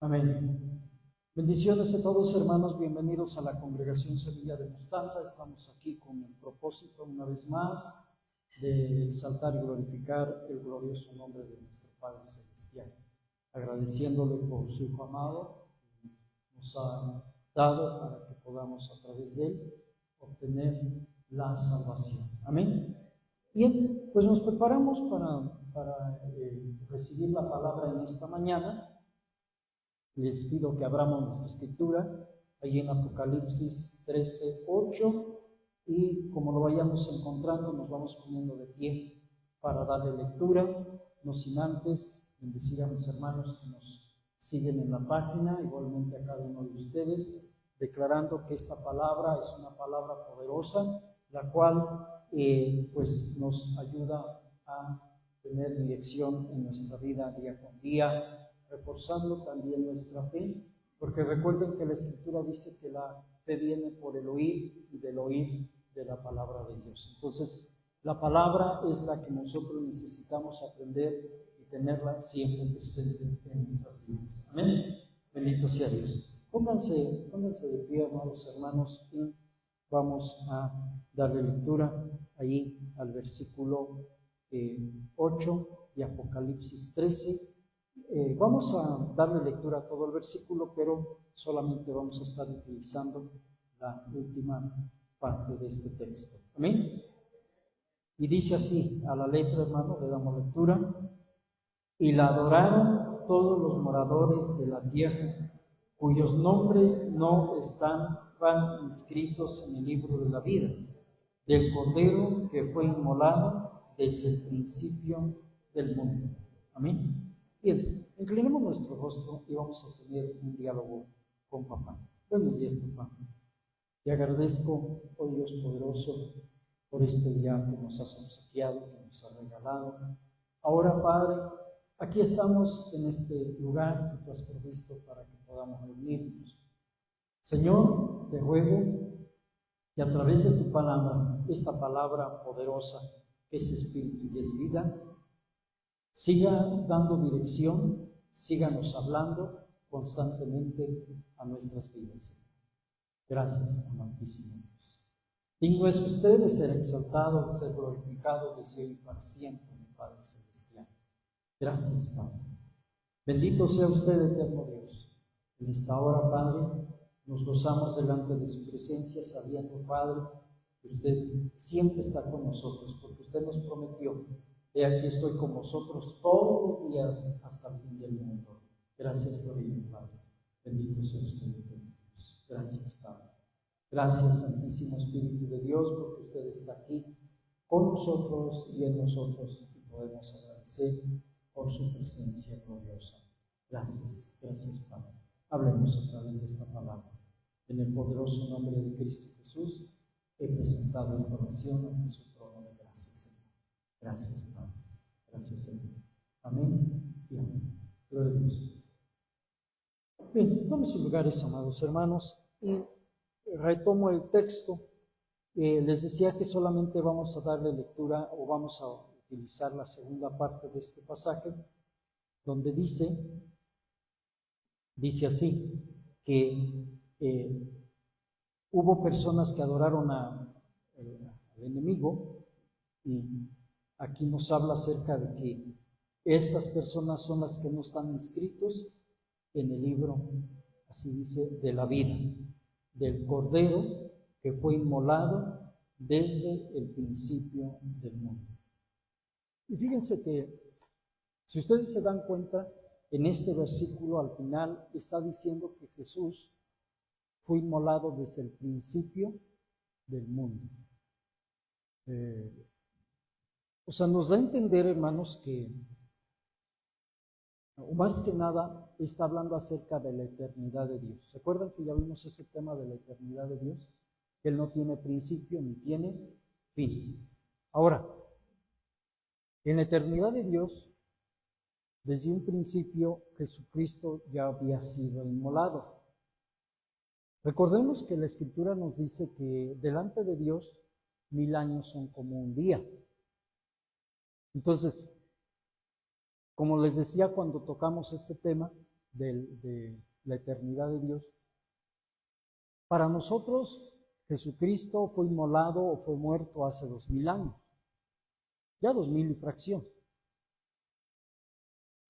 Amén. Bendiciones a todos, hermanos, bienvenidos a la Congregación Semilla de Mostaza. Estamos aquí con el propósito, una vez más, de exaltar y glorificar el glorioso nombre de nuestro Padre Celestial, agradeciéndole por su Hijo amado, que nos ha dado para que podamos a través de él obtener la salvación. Amén. Bien, pues nos preparamos para recibir la palabra en esta mañana. Les pido que abramos nuestra escritura, ahí en Apocalipsis 13:8, y como lo vayamos encontrando, nos vamos poniendo de pie para darle lectura, no sin antes bendecir a mis hermanos que nos siguen en la página, igualmente a cada uno de ustedes, declarando que esta palabra es una palabra poderosa, la cual pues nos ayuda a tener dirección en nuestra vida día con día, reforzando también nuestra fe, porque recuerden que la Escritura dice que la fe viene por el oír y del oír de la palabra de Dios. Entonces, la palabra es la que nosotros necesitamos aprender y tenerla siempre presente en nuestras vidas. Amén. Bendito sea Dios. Pónganse de pie, amados hermanos, y vamos a darle lectura ahí al versículo 8 de Apocalipsis 13. Vamos a darle lectura a todo el versículo, pero solamente vamos a estar utilizando la última parte de este texto. Amén. Y dice así, a la letra, hermano, le damos lectura. Y la adoraron todos los moradores de la tierra, cuyos nombres no estaban inscritos en el libro de la vida, del Cordero que fue inmolado desde el principio del mundo. Amén. Bien, inclinemos nuestro rostro y vamos a tener un diálogo con papá. Buenos días, papá. Te agradezco, oh Dios poderoso, por este día que nos has obsequiado, que nos has regalado. Ahora, Padre, aquí estamos en este lugar que tú has provisto para que podamos reunirnos. Señor, te ruego que a través de tu palabra, esta palabra poderosa que es espíritu y es vida, siga dando dirección, síganos hablando constantemente a nuestras vidas. Gracias, amantísimo Dios. Digno es usted de ser exaltado, de ser glorificado desde hoy y para siempre, mi Padre Celestial. Gracias, Padre. Bendito sea usted, eterno Dios. En esta hora, Padre, nos gozamos delante de su presencia, sabiendo, Padre, que usted siempre está con nosotros, porque usted nos prometió: he aquí estoy con vosotros todos los días hasta el fin del mundo. Gracias por ello, Padre. Bendito sea usted, eterno Dios. Gracias, Padre. Gracias, Santísimo Espíritu de Dios, porque usted está aquí con nosotros y en nosotros, y podemos agradecer por su presencia gloriosa. Gracias, gracias, Padre. Hablemos a través de esta palabra. En el poderoso nombre de Cristo Jesús, he presentado esta oración ante su trono de gracia, Señor. Gracias, Padre. Gracias, Señor. Amén y amén. Gloria a Dios. Bien, vamos a sus lugares, amados hermanos, y retomo el texto. Les decía que solamente vamos a darle lectura o vamos a utilizar la segunda parte de este pasaje, donde dice así, que hubo personas que adoraron al enemigo, y aquí nos habla acerca de que estas personas son las que no están inscritos en el libro, así dice, de la vida, del Cordero que fue inmolado desde el principio del mundo. Y fíjense que, si ustedes se dan cuenta, en este versículo al final está diciendo que Jesús fue inmolado desde el principio del mundo. O sea, nos da a entender, hermanos, que o más que nada está hablando acerca de la eternidad de Dios. ¿Se acuerdan que ya vimos ese tema de la eternidad de Dios? Que Él no tiene principio ni tiene fin. Ahora, en la eternidad de Dios, desde un principio Jesucristo ya había sido inmolado. Recordemos que la Escritura nos dice que delante de Dios 1000 años son como un día. Entonces, como les decía cuando tocamos este tema, de la eternidad de Dios. Para nosotros, Jesucristo fue inmolado o fue muerto hace 2000 años, ya 2000 y fracción.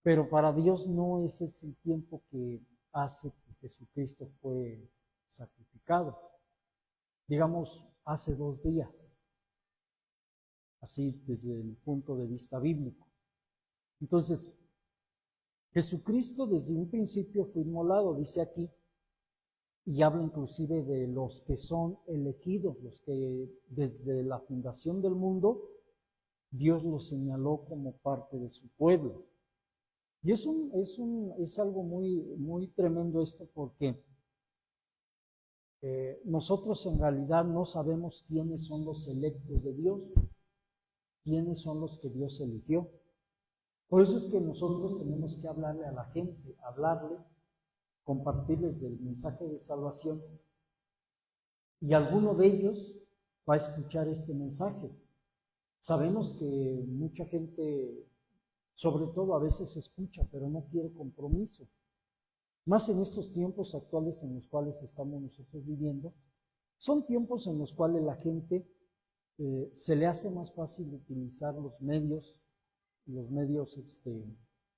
Pero para Dios no ese es el tiempo que hace que Jesucristo fue sacrificado. Digamos, hace 2 días, así desde el punto de vista bíblico. Entonces, Jesucristo desde un principio fue inmolado, dice aquí, y habla inclusive de los que son elegidos, los que desde la fundación del mundo Dios los señaló como parte de su pueblo. Y es algo muy tremendo esto, porque nosotros en realidad no sabemos quiénes son los electos de Dios, quiénes son los que Dios eligió. Por eso es que nosotros tenemos que hablarle a la gente, compartirles el mensaje de salvación, y alguno de ellos va a escuchar este mensaje. Sabemos que mucha gente, sobre todo a veces escucha, pero no quiere compromiso. Más en estos tiempos actuales en los cuales estamos nosotros viviendo, son tiempos en los cuales la gente se le hace más fácil utilizar los medios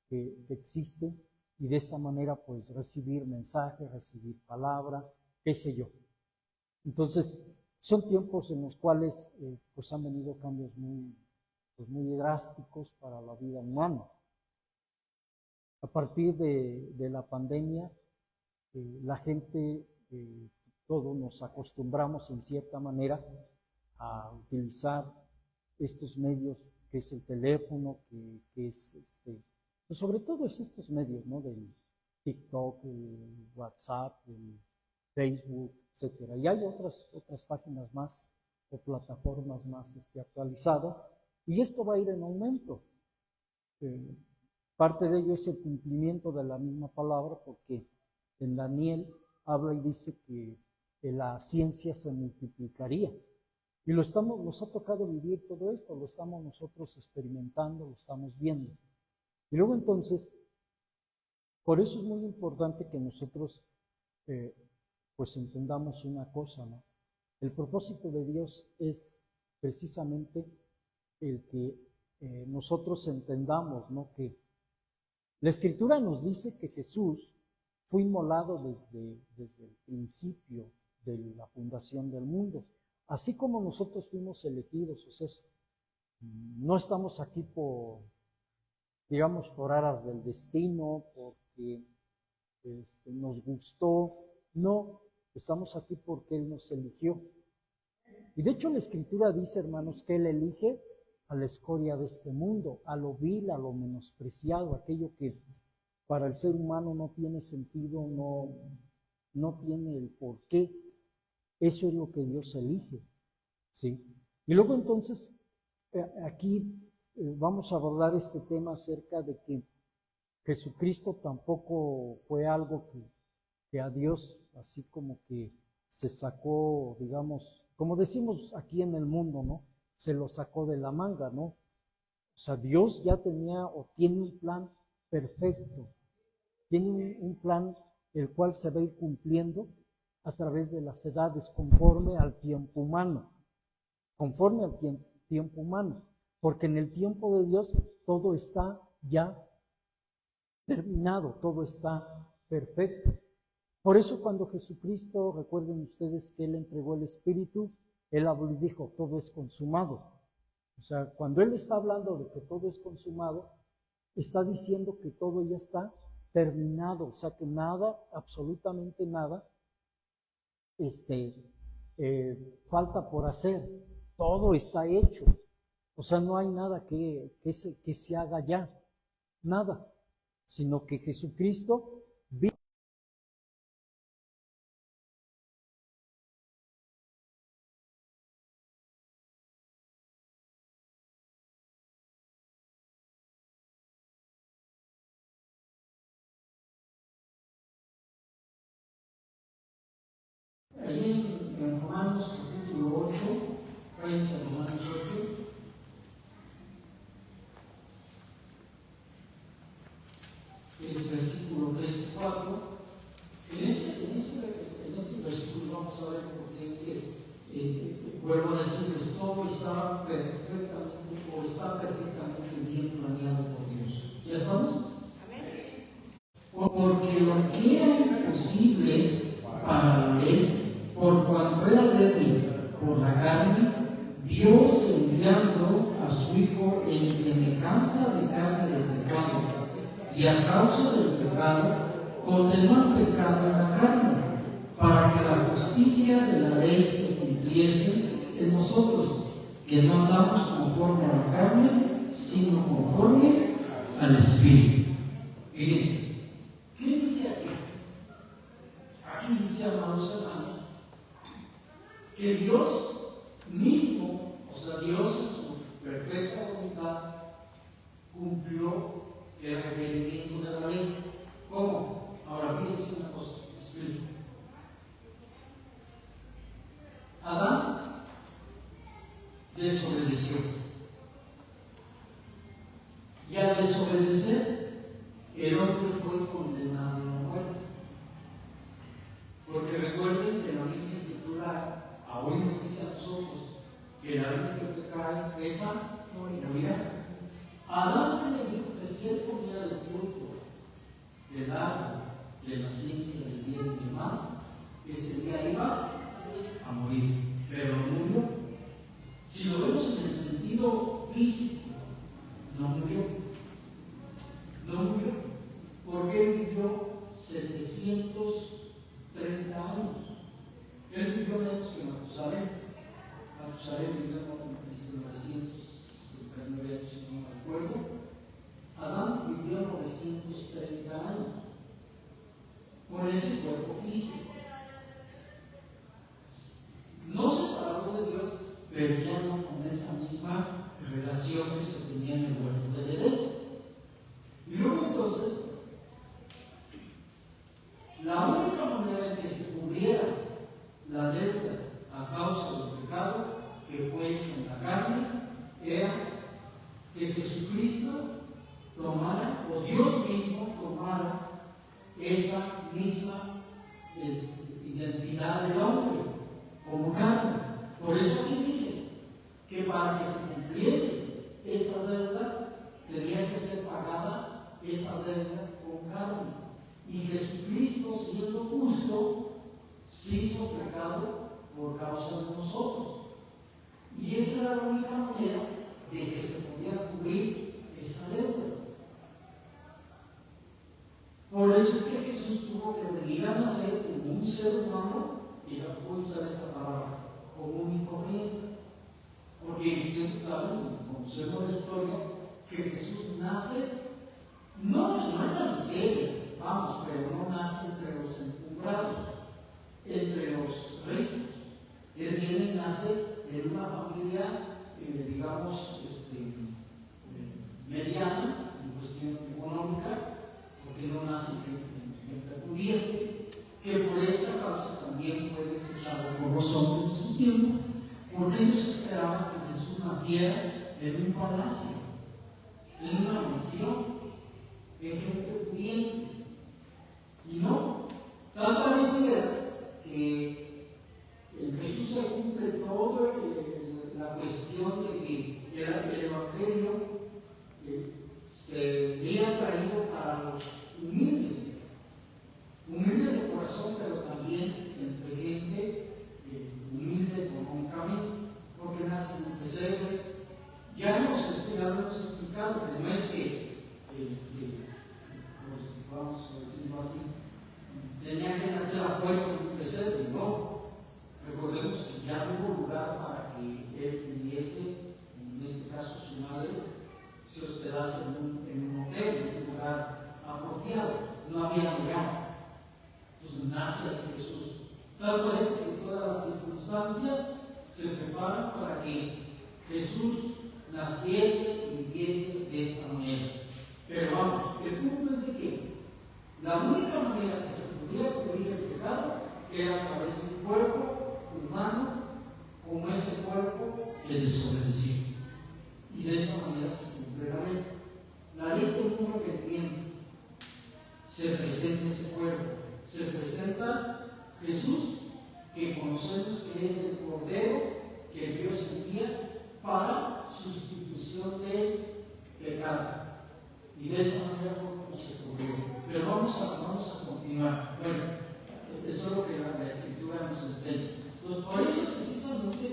que existen, y de esta manera pues recibir mensajes, recibir palabra, qué sé yo. Entonces, son tiempos en los cuales pues han venido cambios muy drásticos para la vida humana. A partir de la pandemia, la gente, todos nos acostumbramos en cierta manera a utilizar estos medios, que es el teléfono, que es, pues sobre todo es estos medios, ¿no? Del TikTok, el WhatsApp, el Facebook, etcétera. Y hay otras páginas más o plataformas más actualizadas, y esto va a ir en aumento. Parte de ello es el cumplimiento de la misma palabra, porque en Daniel habla y dice que la ciencia se multiplicaría. Y nos ha tocado vivir todo esto, lo estamos nosotros experimentando, lo estamos viendo. Y luego entonces, por eso es muy importante que nosotros pues entendamos una cosa, ¿no? El propósito de Dios es precisamente el que nosotros entendamos, ¿no? Que la Escritura nos dice que Jesús fue inmolado desde el principio de la fundación del mundo. Así como nosotros fuimos elegidos, o sea, no estamos aquí por aras del destino, porque nos gustó, no, estamos aquí porque Él nos eligió. Y de hecho la Escritura dice, hermanos, que Él elige a la escoria de este mundo, a lo vil, a lo menospreciado, aquello que para el ser humano no tiene sentido, no tiene el porqué. Eso es lo que Dios elige, ¿sí? Y luego entonces, aquí vamos a abordar este tema acerca de que Jesucristo tampoco fue algo que a Dios así como que se sacó, digamos, como decimos aquí en el mundo, ¿no? Se lo sacó de la manga, ¿no? O sea, Dios ya tenía o tiene un plan perfecto, tiene un plan el cual se va a ir cumpliendo a través de las edades, conforme al tiempo humano, porque en el tiempo de Dios todo está ya terminado, todo está perfecto. Por eso cuando Jesucristo, recuerden ustedes que Él entregó el Espíritu, Él habló y dijo, todo es consumado. O sea, cuando Él está hablando de que todo es consumado, está diciendo que todo ya está terminado, o sea que nada, absolutamente nada, falta por hacer, todo está hecho. O sea, no hay nada que se haga ya, nada, sino que Jesucristo vino ahí en Romanos capítulo 8, váyanse a Romanos 8. Es versículo 13. no sabemos porque es que, vuelvo a decirles, todo está perfectamente o está perfectamente bien planeado por Dios. ¿Ya estamos? Amén. Porque lo que era imposible para la ley, por cuanto era débil por la carne, Dios enviando a su Hijo en semejanza de carne del pecado, y a causa del pecado, condenó al pecado en la carne, para que la justicia de la ley se cumpliese en nosotros, que no andamos conforme a la carne, sino conforme al Espíritu. Fíjense, ¿qué dice aquí? Aquí dice, amados hermanos, que Dios mismo, o sea, Dios en su perfecta voluntad, cumplió el requerimiento de la ley. ¿Cómo? Ahora, fíjense una cosa, explico. Adán desobedeció. Y al desobedecer, el hombre fue condenado a la muerte. Porque recuerden que la misma escritura hoy nos dice a nosotros que la vida que pecar esa morirá. Adán se le dijo que si él comía del fruto del árbol de la ciencia del bien y del mal, ese día iba a morir, pero no murió. Si lo vemos en el sentido físico, no murió. No murió, porque él vivió 730 años. Él vivió menos que Matusalén. Matusalén vivió en 969 años, si no me recuerdo. Adán vivió 930 años con ese cuerpo físico. No separado de Dios, pero ya no con esa misma relación que se tenía en el huerto del Edén. Y luego entonces, la única manera en que se cubriera la deuda a causa del pecado que fue hecho en la carne era que Jesucristo tomara, o Dios mismo tomara, esa misma identidad del hombre como carne. Por eso aquí dice que para que se cumpliese esa deuda tenía que ser pagada esa deuda con carne. Y Jesucristo, siendo justo, se hizo pecado por causa de nosotros. Y esa era la única manera de que se podía cubrir esa deuda. Por eso es que Jesús tuvo que venir a nacer como un ser humano, y no puedo usar esta palabra, común y corriente. Porque ustedes saben, conocemos la historia, que Jesús nace no en la miseria, vamos, pero no nace entre los encumbrados, entre los ricos. Él viene y nace en una familia, digamos, mediana, en cuestión económica, porque no nace en gente pudiente, que por esta causa también fue desechado por los hombres de su tiempo, porque ellos esperaban que Jesús naciera en un palacio, en una mansión, en gente pudiente. Y no, tal pareciera que en Jesús se cumple toda la cuestión de que el Evangelio sería traído para los humildes de corazón, pero también entre gente humilde económicamente, porque nace en un pesebre. Ya hemos explicado que no es que, pues, vamos a decirlo así, tenía que nacer a fuerza en un pesebre, no. Recordemos que ya hubo lugar para que él viviese, en este caso su madre, se hospedase en un hotel, en un lugar apropiado. No había lugar. Entonces nace Jesús. Tal parece que todas las circunstancias se preparan para que Jesús naciese y viviese de esta manera. Pero vamos, el punto es de que la única manera que se pudiera cubrir el pecado era a través de un cuerpo humano, como ese cuerpo que desobedeció. Y de esta manera se cumple la ley. La ley del mundo que tiene se presenta ese cuerpo, se presenta Jesús que conocemos que es el Cordero que Dios envía para sustitución del pecado. Y de esa manera fue como se cubrió. Pero vamos a continuar. Bueno, eso es lo que la Escritura nos enseña. Entonces, por eso precisamente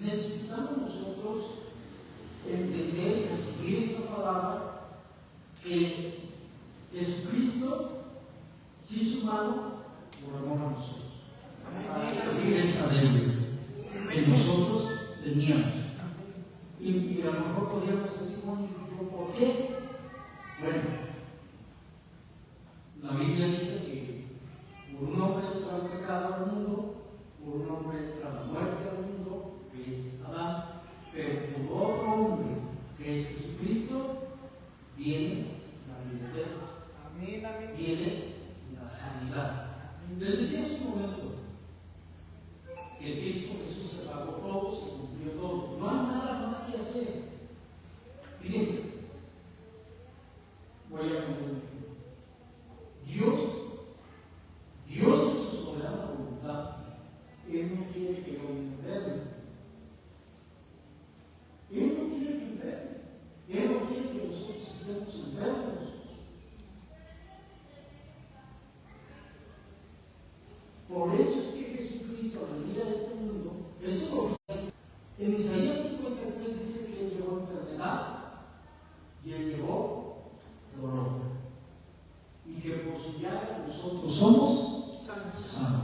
necesitamos nosotros entender y recibir esta palabra, que Jesucristo se hizo humano por amor a nosotros, para cubrir esa deuda que nosotros teníamos. Y a lo mejor podríamos decir, bueno, ¿por qué? Bueno, la Biblia dice que por un hombre entra el pecado al mundo, por un hombre entra la muerte al mundo, que es Adán, pero por otro hombre, que es Jesucristo, viene la vida eterna, viene la sanidad. Les decía hace un momento que Cristo Jesús se pagó todo, se cumplió todo, no hay nada más que hacer. Fíjense, voy a poner un ejemplo. Dios en su soberana voluntad, Él no quiere que yo me enferme. Él no quiere que me enferme. Él no quiere que nosotros estemos enfermos. Por eso es que Jesucristo, al venir a este mundo, eso lo dice. En Isaías 53 dice que Él llevó enfermedad y Él llevó dolor. Y que por su llaga nosotros somos sanos.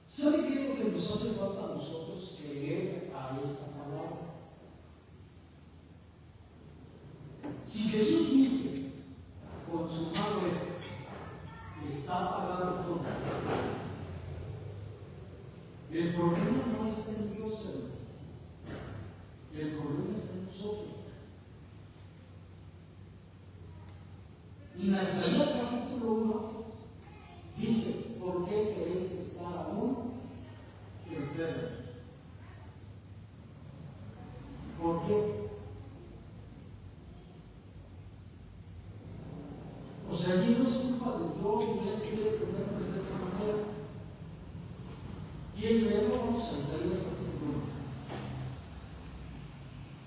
¿Sabe qué es lo que nos hace falta a nosotros creer a esta palabra? Si Jesús dice, consumado es, está pagado todo. El problema no está en Dios, hermano. El problema está en nosotros. Y en Isaías capítulo 1 dice, ¿por qué queréis estar aún enfermos? ¿Por qué? O sea, allí no es culpa de Dios, y Él quiere ponernos de esa manera. Y el leemos a Isaías capítulo 1.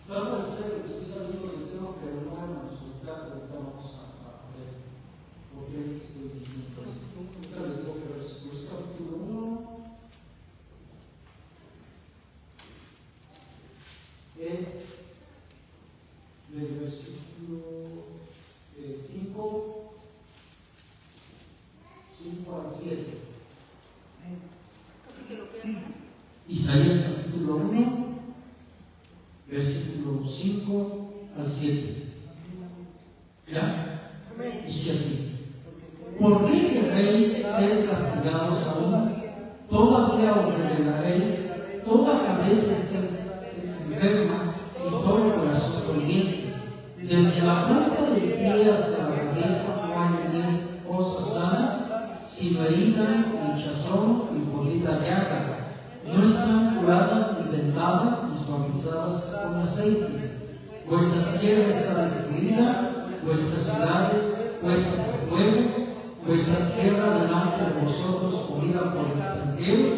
Tal vez sea que estoy saliendo del tema, pero no en absoluta, ahorita vamos a ver por qué les estoy diciendo eso. Ahorita les digo que versículos capítulo 1 es del versículo 5 al 7. Isaías capítulo 1, versículo 5 al 7. ¿Ya? Dice así: ¿Por qué querréis ser castigados aún? Todavía os revelaréis, toda cabeza está enferma y todo corazón doliente. Desde la planta del pie hasta la cabeza no hay ni cosa sana, sino herida, hinchazón y podrida llaga. No están curadas ni vendadas ni suavizadas con aceite. Vuestra tierra está destruida, vuestras ciudades puestas a fuego, vuestra tierra delante de vosotros comida por extranjeros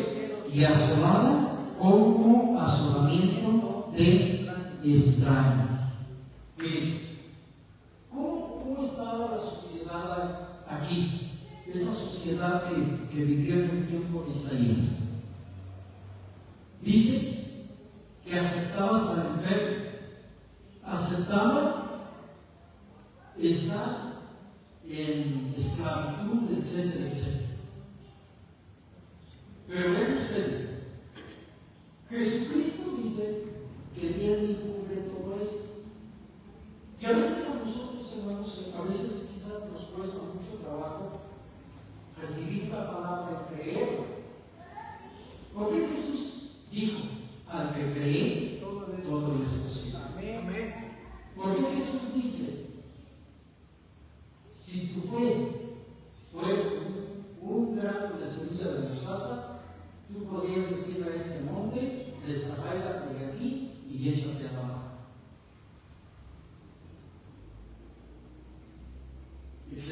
y asolada como asolamiento de extraños. Miren, ¿cómo estaba la sociedad aquí? Esa sociedad que vivió en el tiempo de Isaías. Dice que aceptaba estar enfermo, aceptaba estar en esclavitud, etcétera, etcétera. Pero ven ustedes, Jesucristo dice que viene y cubre todo eso. Y a veces a nosotros, hermanos, a veces quizás nos cuesta mucho trabajo recibir la palabra y creerla. Porque Jesús dijo, al que cree, todo es posible. Amén. Porque Jesús dice, si tu fe fue un grano de semilla de mostaza, tú podrías decir a ese monte, desarráigate de aquí y échate a la mar. Etc.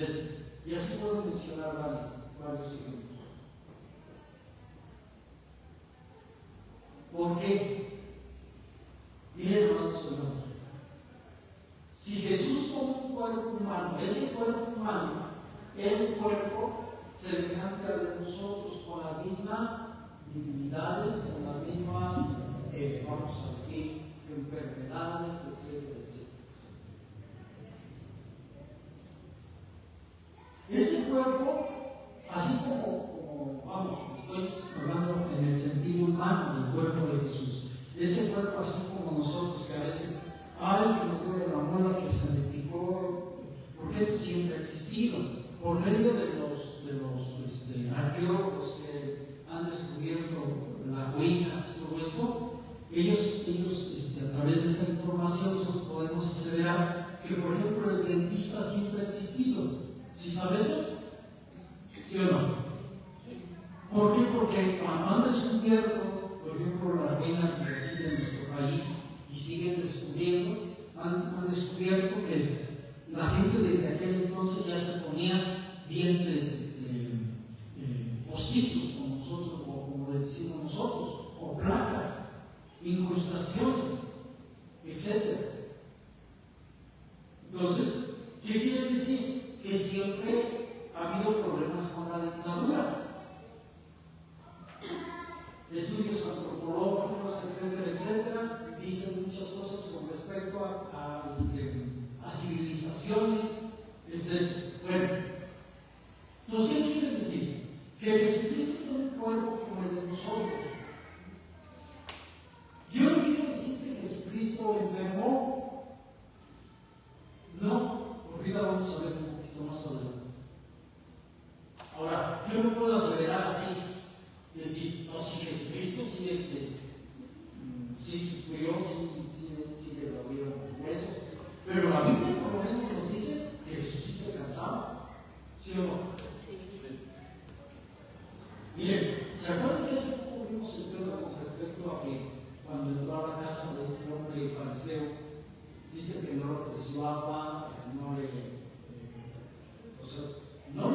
Y así puedo mencionar varios ejemplos. ¿Por qué? Miren, hermanos, si Jesús tomó un cuerpo humano, ese cuerpo humano era un cuerpo semejante al de nosotros, con las mismas divinidades, con las mismas, vamos a decir, enfermedades, etcétera, etcétera, etcétera. Ese cuerpo, así como vamos, estoy hablando en el sentido humano del cuerpo de Jesús, ese cuerpo así como nosotros, que a veces, que me duele la muela, que se me picó, porque esto siempre ha existido, por medio de los arqueólogos que han descubierto las ruinas y todo esto, ellos a través de esta información nosotros podemos aseverar que, por ejemplo, el dentista siempre ha existido. ¿Sí sabes eso? ¿Sí o no? ¿Por qué? Porque cuando han descubierto, por ejemplo, las ruinas de nuestro país y siguen descubriendo, han descubierto que la gente desde aquel entonces ya se ponía dientes postizos, como nosotros, o como le decimos nosotros, o placas, incrustaciones, etc. Entonces, ¿qué quiere decir? Que siempre ha habido problemas con la dentadura. Estudios antropológicos, etcétera, etcétera, dicen muchas cosas con respecto a civilizaciones, etcétera. Bueno, entonces, ¿qué quiere decir? Que Jesucristo tiene un cuerpo como el de nosotros. Yo no quiero decir que Jesucristo enfermó. No, ahorita vamos a ver un poquito más adelante. Ahora, yo no puedo aseverar así y decir, no, si Jesucristo sí sufrió, sí le dolieron los huesos, pero la Biblia por lo menos nos dice que Jesús sí se cansaba, ¿sí o no? Sí. Miren, ¿se acuerdan que hace poco vimos el tema con respecto a que cuando entró a la casa de este hombre fariseo, dice que no le ofreció agua, no le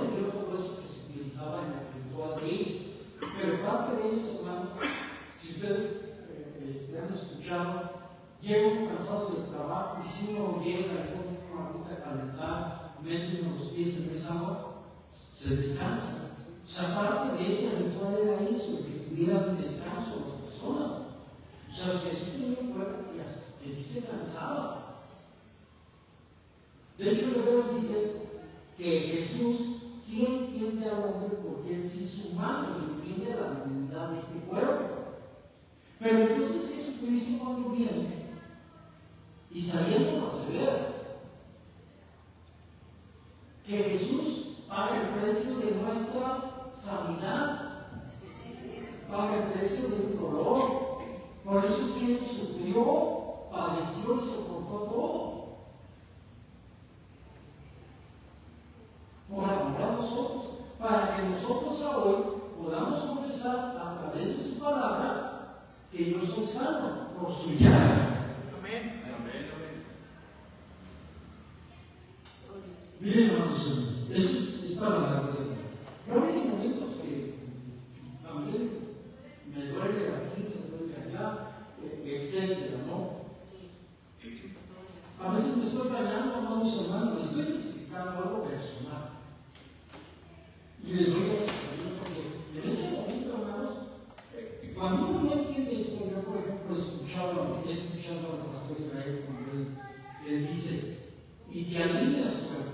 dio todo eso que se utilizaba en el ritual rey? Pero parte de ellos, hermano, si ustedes han escuchado, llegan cansados del trabajo y si uno llega y pone una agüita a calentar, mete los pies en esa agua, se descansa. O sea, parte de ese ritual era eso, que tuvieran descanso las personas. O sea, Jesús tenía un cuerpo que sí se cansaba. De hecho, Hebreos dice que Jesús sí entiende al hombre porque él sí es humano y entiende la divinidad de este cuerpo. Pero entonces Jesucristo cuando viene y saliendo a severa, que Jesús paga el precio de nuestra sanidad, paga el precio del dolor. Por eso es que él sufrió, padeció y soportó todo. Por amor a nosotros, para que nosotros hoy podamos confesar a través de su palabra que yo soy salvo por su llaga. Amén. Amén. Miren, hermanos, eso es para la gloria de Dios. Pero hay momentos que también me duele de aquí, me duele de allá, etcétera, ¿no? A veces me estoy bañando, amados hermanos, me estoy testificando algo personal. Y les doy gracias a Dios porque en ese momento, hermanos, cuando uno no entiende esto, yo por ejemplo he escuchado al pastor Israel cuando él dice, y te alineas, güey.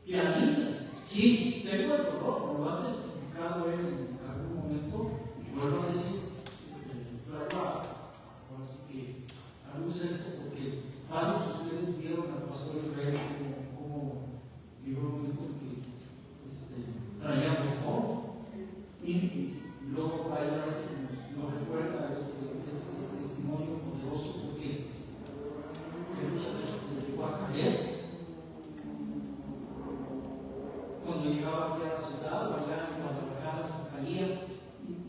Te alineas. Sí, tengo el dolor, lo ha testificado él en algún momento, y vuelvo a decir, así que a luz esto, porque varios de ustedes vieron al pastor Israel como llegó un momento que traía botón y luego ahí a veces nos recuerda ese testimonio poderoso porque muchas veces se llegó a caer cuando llegaba aquí a la ciudad o allá en Guadalajara se caía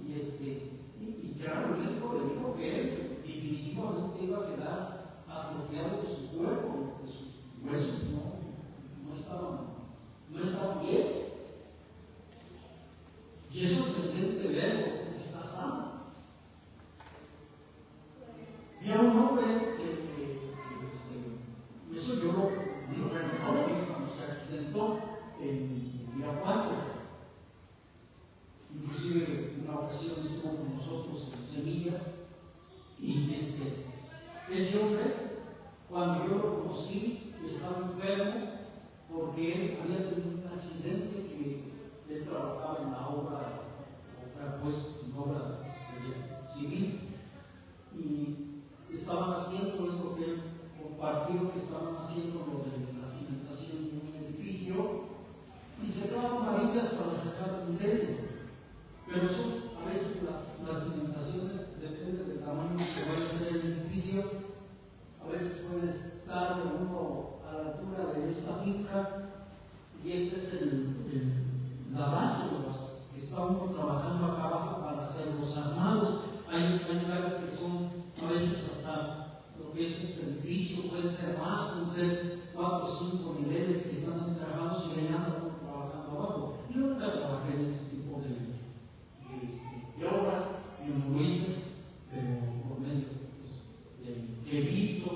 y claro, el médico le dijo que él definitivamente iba a quedar atrofiado de su cuerpo, de sus huesos no estaban conocí, estaba enfermo porque él había tenido un accidente que él trabajaba en la obra, pues en obra civil, y estaban haciendo, es lo que él compartió, que estaban haciendo lo de la cimentación de un edificio, y se daban varillas para sacar niveles, pero son, a veces las cimentaciones depende del tamaño que se vaya a hacer el edificio. A veces puede estar uno a la altura de esta finca, y esta es la base de los que está uno trabajando acá abajo para hacer los armados. Hay lugares que son a veces hasta lo que es este edificio, puede ser más, pueden ser 4 o 5 niveles que están entregados y allá uno trabajando abajo. Yo nunca trabajé en ese tipo de obras, yo no lo hice, pero por medio que he visto.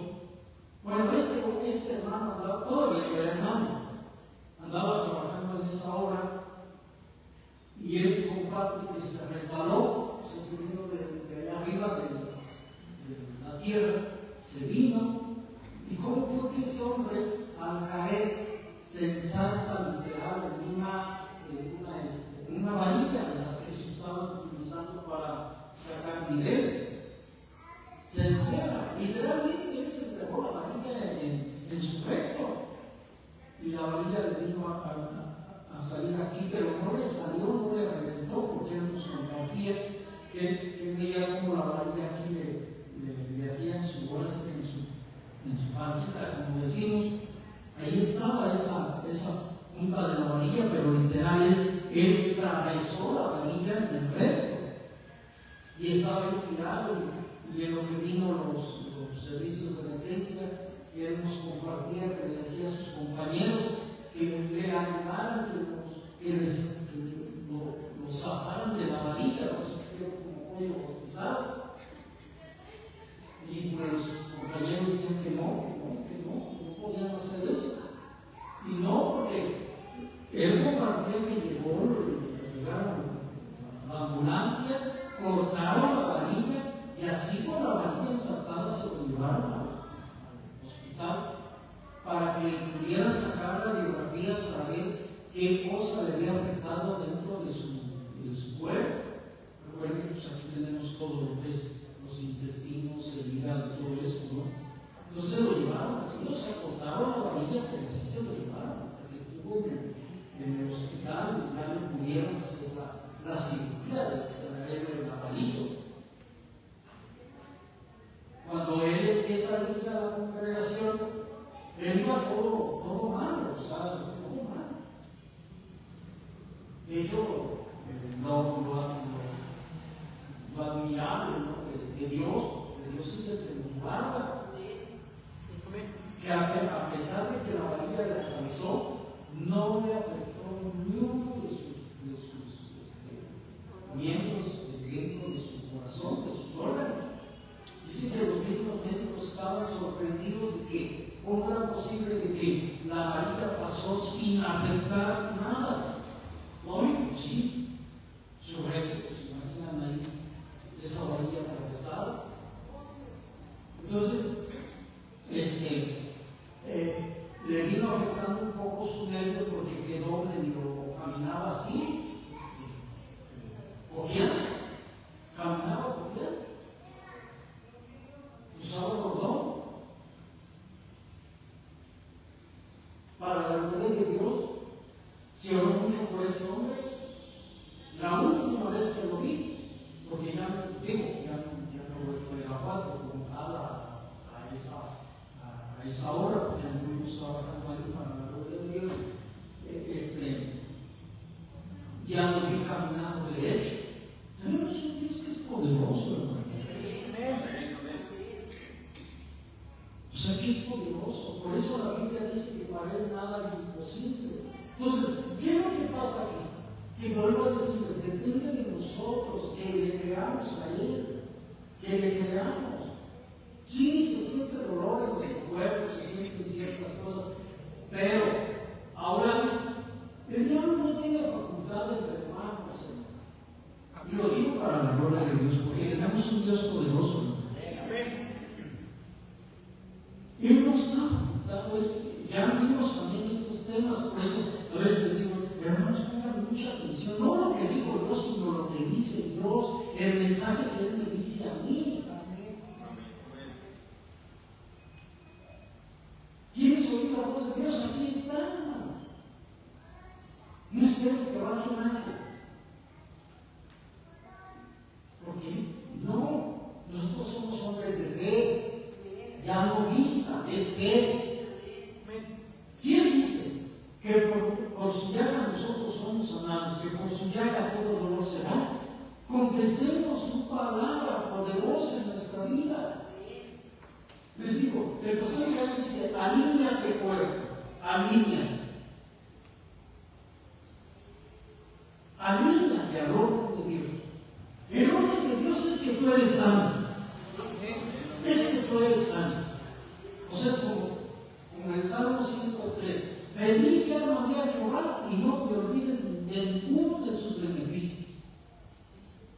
Bueno, este hermano andaba, todavía era hermano, andaba trabajando en esa obra, y él comparte que se resbaló, se vino de allá arriba de la tierra, se vino, y cómo fue que ese hombre al caer se ensarta literal en una varilla de las que se estaban utilizando para sacar niveles. Se entierra, literalmente él se entregó la varilla en su recto, y la varilla le vino a salir aquí, pero no le salió, no le reventó, porque él nos compartía que veía como la varilla aquí le hacía en su bolsa, en su pancita, como decimos. Ahí estaba esa punta de la varilla, pero literal él atravesó la varilla en el recto, y estaba ahí tirado, y en lo que vino los servicios de emergencia, y él nos compartía que le decía a sus compañeros que le ayudaran, que lo sacaran de la varilla, no se quedó como pollo bautizado. Y pues sus compañeros decían que no podían hacer eso. Y no, porque él compartía que llegaron la ambulancia, cortaron la varilla, y así con la varilla ensartada se lo llevaron al hospital para que pudieran sacar radiografías para ver qué cosa le había afectado dentro de su cuerpo. Recuerden que pues aquí tenemos todo lo que es los intestinos, el hígado, todo eso, ¿no? Entonces lo llevaron así, o sea, cortaron la varilla, pero así se lo llevaron hasta que estuvo en el hospital, y ya le pudieron hacer la cirugía de extraerle la varilla. Cuando él empieza a irse a la congregación, él iba todo mal, o sea, todo mal. De hecho, lo admirable, ¿no? de Dios es el que nos guarda. Que a pesar de que la varilla le atravesó, no le afectó ni uno de sus miembros dentro de su corazón, de sus órganos. Dice que los mismos médicos estaban sorprendidos de que cómo era posible de que la varilla pasó sin afectar nada. Hoy, sí, su recto, se imaginan ahí esa varilla atravesada. Entonces, le vino afectando un poco su nervio porque quedó medio, caminaba así, cogiendo, caminaba cogiendo, usaba cordón. Para la gloria de Dios, se oró mucho por ese hombre. La última vez que lo vi, porque ya no fue grabado como tal a esa hora, porque anduvimos trabajando ahí para la gloria de Dios, ya lo vi caminando derecho. Tenemos un Dios que es poderoso, hermano. O sea, que es poderoso. Por eso la Biblia dice que para él nada es imposible. Entonces, ¿qué es lo que pasa aquí? Que vuelvo a decirles, depende de nosotros que le creamos a Él, que le creamos. Sí, se siente dolor en nuestro cuerpo, se sienten ciertas cosas, pero ahora el diablo no tiene facultad de enfermarnos, y lo digo para la gloria de Dios, porque tenemos un Dios poderoso, ¿no? Él nos da Ya vimos también estos temas, por eso a veces les digo, hermanos, pongan mucha atención, no lo que digo yo, sino lo que dice Dios, el mensaje que Él me dice a mí. ¿Quieres oír la voz de Dios? Aquí está, hermano. No esperes que baje un ángel. ¿Por qué? No, nosotros somos hombres de fe, ya no vista, es fe. Si Él dice que por su llaga nosotros somos sanados, que por su llaga todo dolor será, confesemos su palabra poderosa en nuestra vida. Les digo, el pastor Miguel dice, alíñate cuerpo, alíñate. Alíñate al orden de Dios. El orden de Dios es que tú eres sano. Es que tú eres sano. O sea, como el Salmo 103, bendice alma mía a Jehová y no te olvides de ninguno de sus beneficios.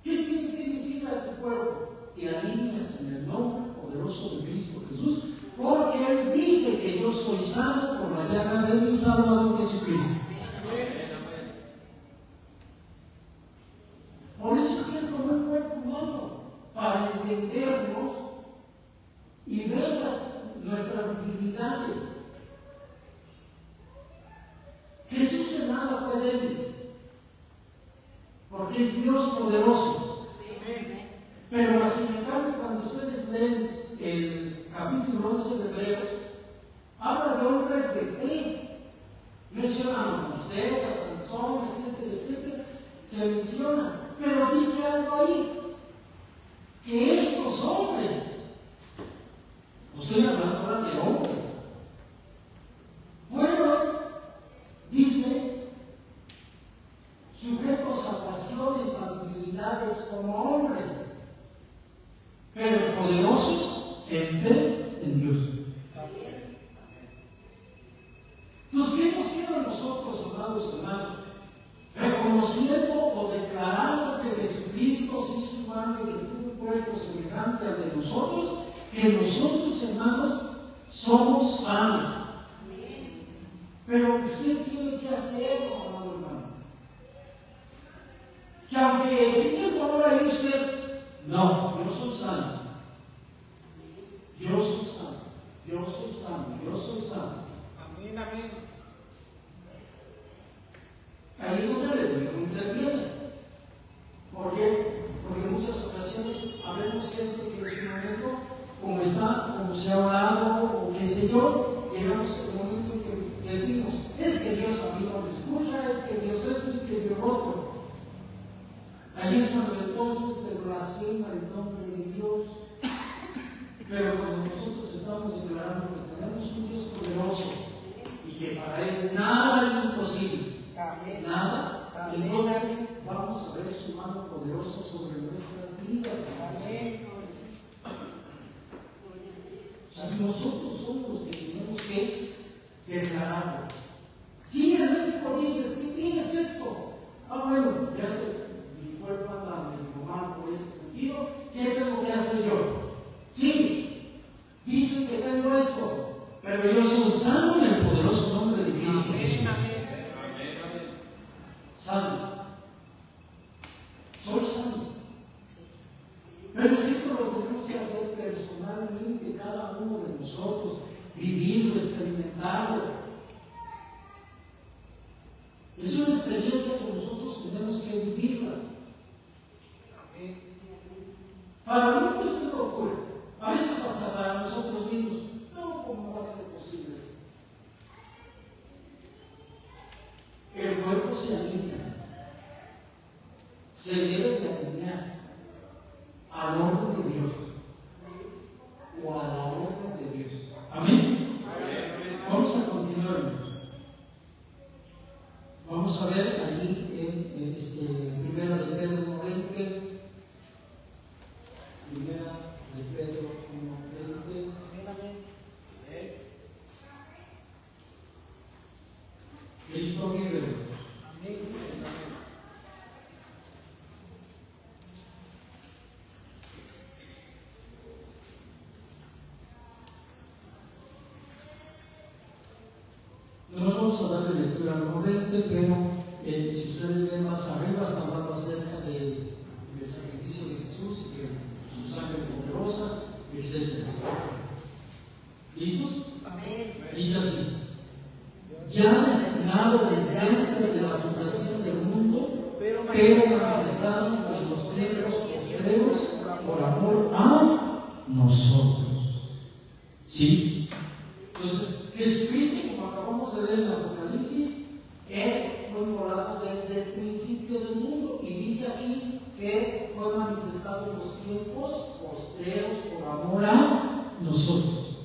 ¿Qué tienes que decir a tu cuerpo? Te alineas en el nombre poderoso de Cristo Jesús, porque Él dice que yo soy sano por la llaga de mi Salvador Jesucristo. Por eso es que Él tomó el cuerpo humano, para entendernos y ver nuestras debilidades. Jesús en nada fue débil, porque es Dios poderoso. Pero en cambio, cuando ustedes leen el capítulo 11 de Hebreos, habla de hombres de fe. Mencionan a Moisés, a Sansón, etcétera, etcétera. Se menciona, pero dice algo ahí, que estos hombres, estoy hablando ahora de hombres, fueron, dice, sujetos a pasiones, a debilidades como hombres, pero poderosos en fe en Dios. Entonces, ¿qué nos queda a nosotros, amados hermanos? Reconociendo o declarando que Jesucristo se hizo humano y que tuvo un cuerpo semejante al de nosotros, que nosotros, hermanos, somos sanos. Pero usted tiene que hacerlo, amado hermano. Que aunque siga por ahora ahí usted, no, yo soy sano. Yo soy sano. Yo soy sano. Yo soy sano. Amén, amén. Ahí es donde le interviene. ¿Por qué? Porque en muchas ocasiones habemos gente que en su momento, como se ha orado o qué sé yo, llegamos a un momento en que decimos, es que Dios a mí no me escucha, es que Dios esto, es que Dios lo otro. Ahí es cuando entonces se blasfema el nombre de Dios. Pero cuando nosotros estamos declarando que tenemos un Dios poderoso y que para Él nada es imposible, nada, entonces vamos a ver su mano poderosa sobre nuestras vidas. Si nosotros somos los que tenemos que declararlo. Si el médico dice, ¿qué tienes esto? Bueno, ya sé, mi cuerpo anda medio mal por ese sentido, ¿qué tengo que hacer yo? Sí, dicen que tengo esto, pero yo soy sano en el poderoso nombre de Cristo Jesús. Sano. Soy sano. Pero si esto lo tenemos que hacer personalmente, cada uno de nosotros, vivirlo, experimentarlo. Es una experiencia que nosotros tenemos que vivirla. Para mí no es una locura. A veces hasta para nosotros mismos, no, ¿cómo va a ser posible? El cuerpo se alinea, se debe de alinear al orden de Dios o a la orden de Dios. Amén. Vamos a continuar. Vamos a ver allí en Primera de Pedro 1:20. Primera de Pedro 1:20. Cristo vive. vamos a darle lectura nuevamente, pero si ustedes ven más arriba, está hablando acerca del sacrificio de Jesús y que su sangre poderosa, etc. ¿Listos? Amén. Dice así: ya destinado desde antes de la fundación del mundo, pero manifestado en los tiempos postreros por amor a nosotros. ¿Sí? Entonces, Jesucristo, como acabamos de ver en el Apocalipsis, Él fue morado desde el principio del mundo, y dice aquí que fue manifestado en los tiempos postreros por amor a nosotros.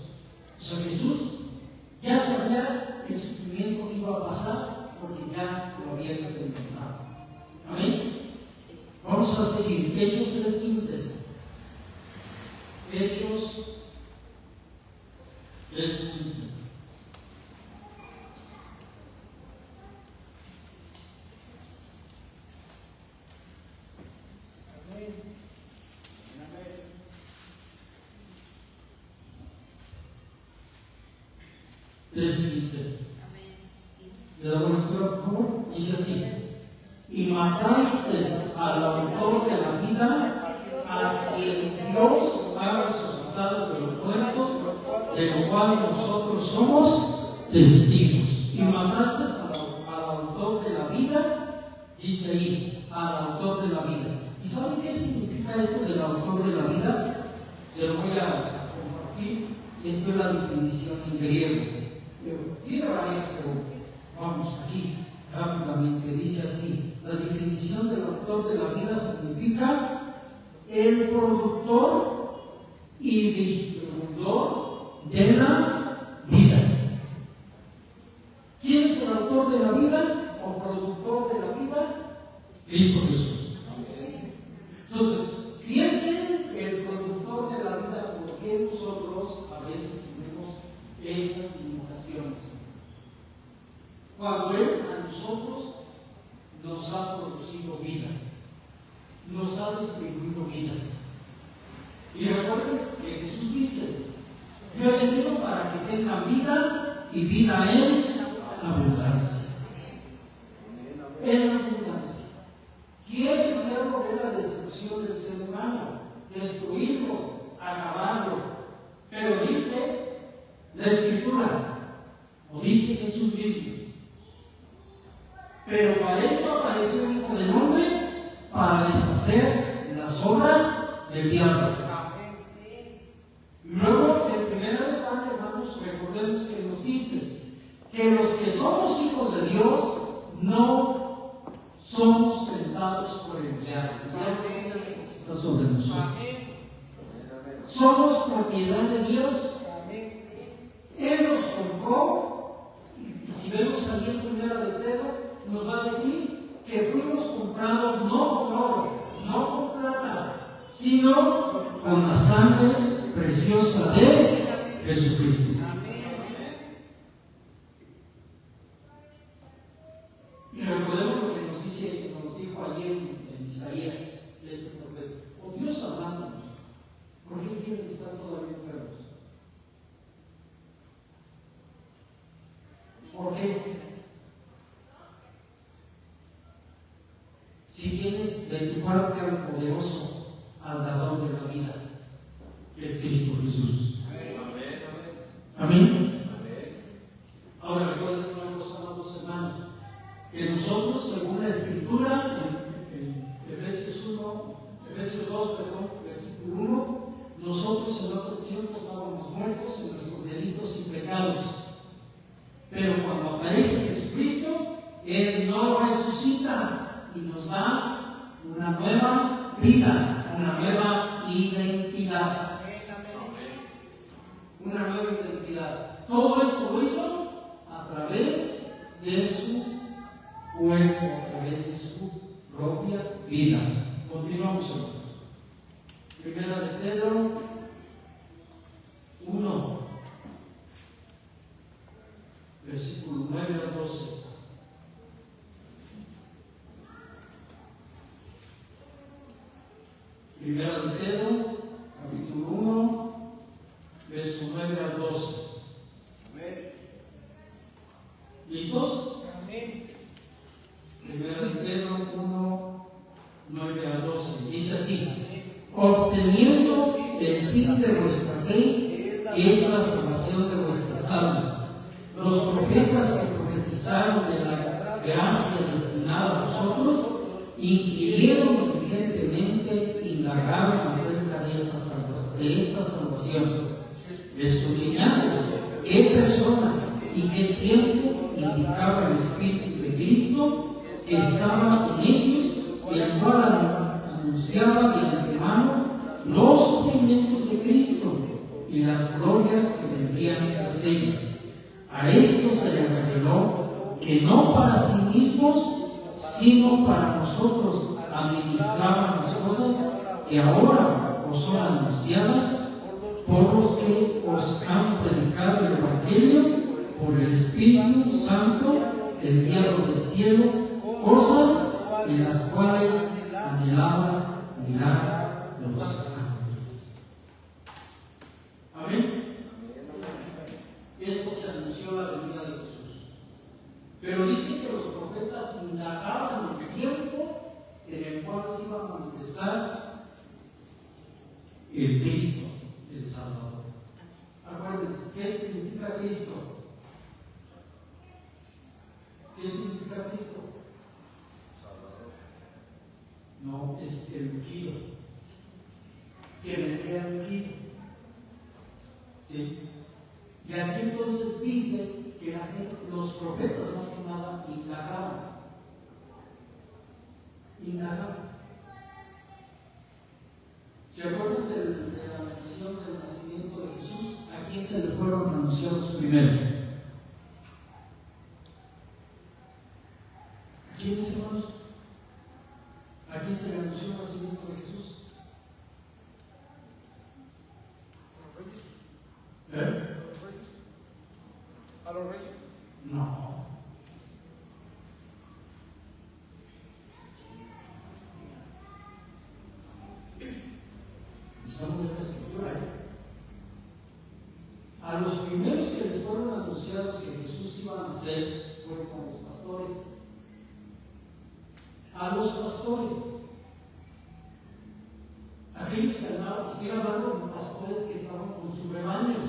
O sea, Jesús ya sabía el sufrimiento que iba a pasar porque ya lo había experimentado. Amén. Vamos a seguir. Hechos 3:15. Hechos 3:15. ¿Le damos lectura, por favor? Dice así: y matasteis al autor de la vida, a quien Dios ha resucitado de los muertos, de lo cual nosotros somos testigos. Y matasteis al autor de la vida, dice ahí, al autor de la vida. ¿Y saben qué significa esto del autor de la vida? Se lo voy a compartir. Esto es la definición en griego. Tiene varias, pero vamos aquí rápidamente. Dice así: la definición del autor de la vida significa el productor y distribuidor de la vida. ¿Quién es el autor de la vida o productor de la vida? Cristo Jesús. Entonces, si es Él el productor de la vida, ¿por qué nosotros a veces tenemos esas limitaciones? Cuando Él a nosotros nos ha producido vida, nos ha distribuido vida. Y recuerden que Jesús dice: yo he venido para que tengan vida y vida en abundancia. En abundancia. Quiere el diablo ver la destrucción del ser humano, destruirlo, acabarlo. Pero dice la Escritura, o dice Jesús mismo: pero para esto apareció el Hijo del Hombre, para deshacer las obras del diablo. Y luego, en primera de Juan, hermanos, recordemos que nos dice que los que somos hijos de Dios no somos tentados por el diablo. El diablo está sobre nosotros. Somos propiedad de Dios. Él nos compró, y si vemos allí en primera de Pedro, nos va a decir que fuimos comprados no con oro, no con plata, sino con la sangre preciosa de Jesucristo. Y recordemos lo que nos dijo ayer en Isaías, este profeta: o Dios hablándonos, ¿por qué quieren estar todavía enfermos? ¿Por qué? Si tienes de tu parte al poderoso, al dador de la vida, que es Cristo Jesús. Amén. Ahora recuerden una cosa, amados hermanos, que nosotros, según la Escritura, en Efesios 2, versículo 1, nosotros en otro tiempo estábamos muertos en nuestros delitos y pecados. Pero cuando aparece Jesucristo, Él nos resucita y nos da una nueva vida, una nueva identidad. Una nueva identidad. Todo esto lo hizo a través de su cuerpo, a través de su propia vida. Continuamos, hermanos. Primera de Pedro 1, versículo 9 al 12. Primera de Pedro, capítulo 1, verso 9 al 12. ¿Listos? Amén. Primera de Pedro 1, 9 al 12. Dice así: obteniendo el fin de vuestra fe, que es la salvación de vuestras almas. Los profetas que profetizaron de la gracia destinada a vosotros, inquirieron diligentemente, indagaron acerca de esta salvación, escudriñando qué persona y qué tiempo indicaba el Espíritu de Cristo que estaba en ellos, y el cual anunciaba de antemano los sufrimientos de Cristo y las glorias que vendrían tras ella. A esto se le reveló que no para sí mismos, sino para nosotros administraban las cosas que ahora os son anunciadas por los que os han predicado el Evangelio por el Espíritu Santo enviado del cielo, cosas en las cuales anhelaba mirar los ángeles. Amén. Esto se anunció la venida de Jesús. Pero dice que los profetas indagaban el tiempo en el cual se iba a manifestar el Cristo, el Salvador. Acuérdense, ¿qué significa Cristo? ¿Qué significa Cristo? No, es el ungido. Que vendría ungido. ¿Sí? Y aquí entonces dice que los profetas más que nada indagaban. ¿Se acuerdan de la mención del nacimiento de Jesús? ¿A quién se le fueron anunciados primero? ¿A quiénes, hermanos? ¿A quién se le anunció el nacimiento de Jesús? ¿A los reyes? No. Estamos en la escritura, A los primeros que les fueron anunciados que Jesús iba a nacer fueron con los pastores. A los pastores. Aquellos que andaban, estoy hablando de pastores que estaban con sus rebaños.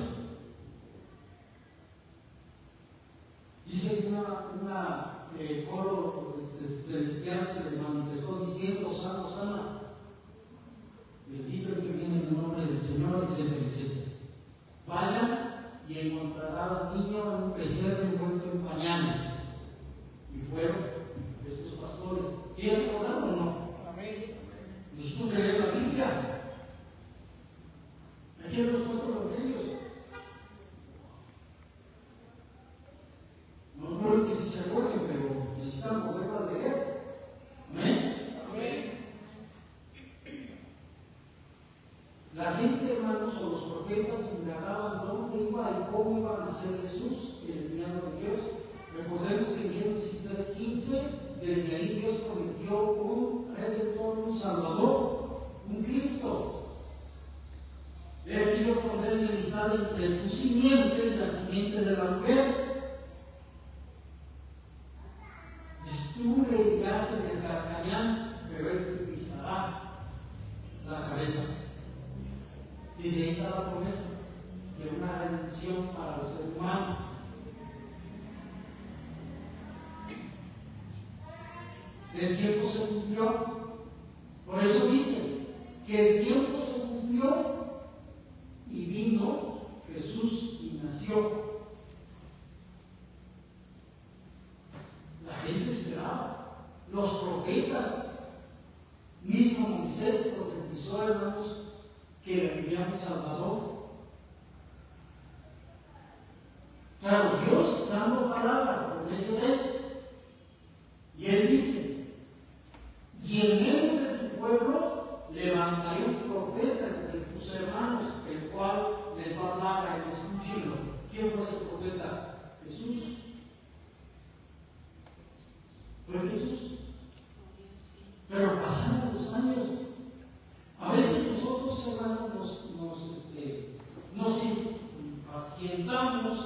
Dice que una coro celestial se les manifestó diciendo: Santo, sana, bendito el que viene en el nombre del Señor, etcétera, etcétera. Vayan y encontrarán al niño en un pesebre envuelto en pañales. Y fueron estos pastores. ¿Sí se acordaron o no? Amén. Necesito que lean la Biblia. Aquí en los 4 evangelios. No es que sí se acuerden, pero necesitan volver a leer. Amén. Amén. La gente, hermanos, o los profetas indagaban dónde iba y cómo iba a nacer Jesús, el enviado de Dios. Recordemos que en Génesis 3:15, desde ahí Dios prometió un redentor, un salvador, un Cristo. He aquí yo pondré enemistad entre tu simiente y la simiente de la mujer. Tú le dirás en el carcañán, pero él te pisará la cabeza. Dice, ahí está la promesa de una redención para el ser humano. El tiempo se cumplió. Por eso dice que el tiempo se cumplió y vino Jesús y nació. La gente esperaba. Los profetas, mismo Moisés profetizó, hermanos, que vendría un Salvador. Claro, Dios dando palabra por medio de él. Y él dice: y en medio de tu pueblo levantaré un profeta entre tus hermanos, el cual les va a hablar a escúchenlo. ¿Quién fue ese profeta? Jesús. Fue Jesús. Pero pasaron los años. A veces nosotros, hermanos, nos impacientamos,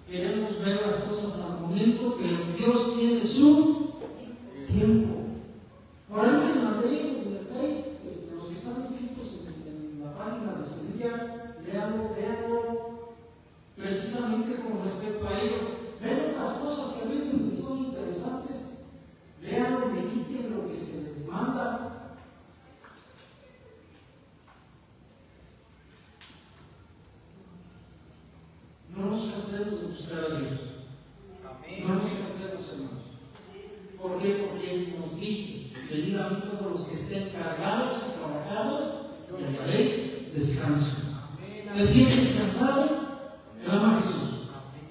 queremos ver las cosas al momento diciendo que Dios tiene su tiempo. Por ahí les mandé en el Facebook, los que están inscritos en la página de Sevilla, léanlo precisamente con respecto a ello. Ven otras cosas que a veces les son interesantes, léanlo, mediten lo que se les manda. No nos cansemos de buscar a Dios. Amén. No nos cansemos, hermanos. ¿Por qué? Porque Él nos dice: venid a mí todos los que estén cargados y trabajados, y hallaréis descanso. ¿Te sientes cansado? Clama a Jesús.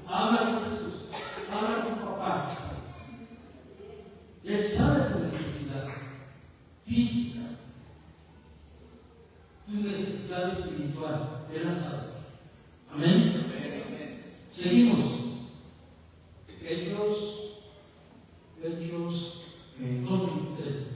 Habla con Jesús. Habla con papá. Él sabe tu necesidad física, tu necesidad espiritual. Él la sabe. Amén. Seguimos. Hechos 2:23.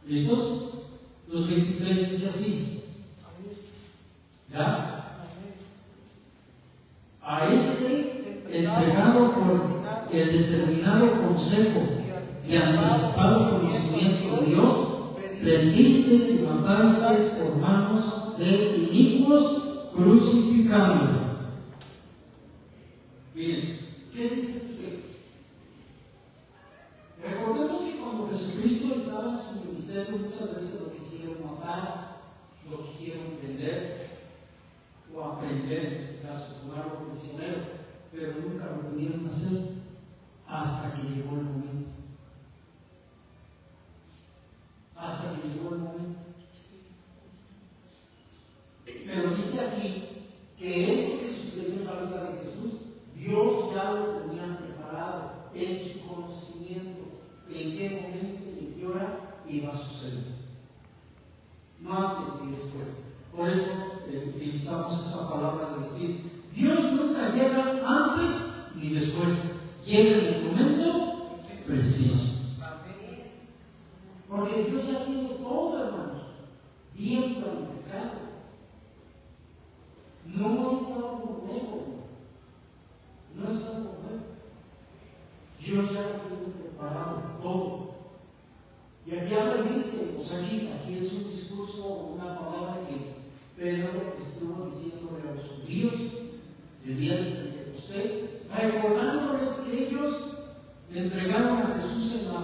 ¿Listos? 2:23 dice así. ¿Ya? A este entregado por el determinado consejo y anticipado conocimiento de Dios, prendisteis y matasteis por manos de inicuos, crucificándolo. Fíjense, ¿qué dice este texto? Recordemos que cuando Jesucristo estaba en su ministerio, muchas veces lo quisieron matar, lo quisieron prender, o aprender, en este caso, tomarlo prisionero, pero nunca lo pudieron hacer hasta que llegó el momento. Hasta que llegó el momento. Pero dice aquí que esto que sucedió en la vida de Jesús, Dios ya lo tenía preparado en su conocimiento, en qué momento y en qué hora iba a suceder. No antes ni después. Por eso utilizamos esa palabra de decir: Dios nunca llega antes ni después, llega en el momento preciso. Porque Dios ya tiene todo, hermanos, bien planificado. No es algo nuevo, no es algo nuevo. Dios ya lo tiene preparado todo. Y aquí habla y dice, pues aquí es un discurso, una palabra que Pedro estuvo diciéndole a los judíos el día de Pentecostés, recordándoles que ellos entregaron a Jesús en las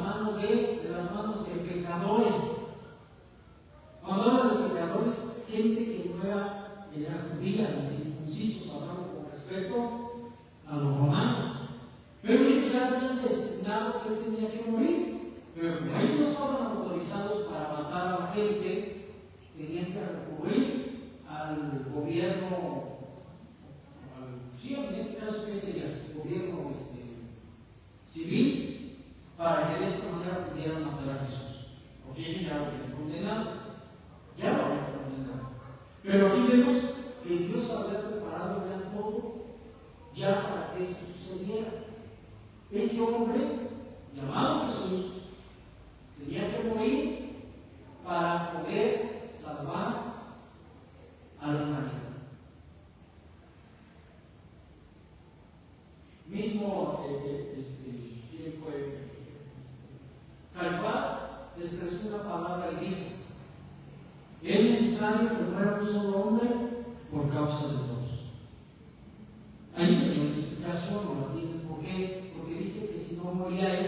manos de pecadores. Cuando habla de pecadores, gente que no era judía, ni circuncisos, hablando con respecto a los romanos. Pero ellos ya habían designado que él tenía que morir. Pero como ellos no estaban autorizados para matar a la gente, tenían que recurrir al gobierno, en este caso, ¿qué sería? El gobierno civil, para que de esta manera pudieran matar a Jesús. Porque ellos ya lo habían condenado. Pero aquí vemos que Dios había preparado ya todo, ya para que esto sucediera. Ese hombre, llamado Jesús, tenía que morir para poder salvar a la humanidad. Mismo, ¿quién fue? Caifás expresó una palabra y dijo: es necesario que muera un solo hombre por causa de todos. Ahí tenía una explicación, no la tienen. ¿Por qué? Porque dice que si no moría él,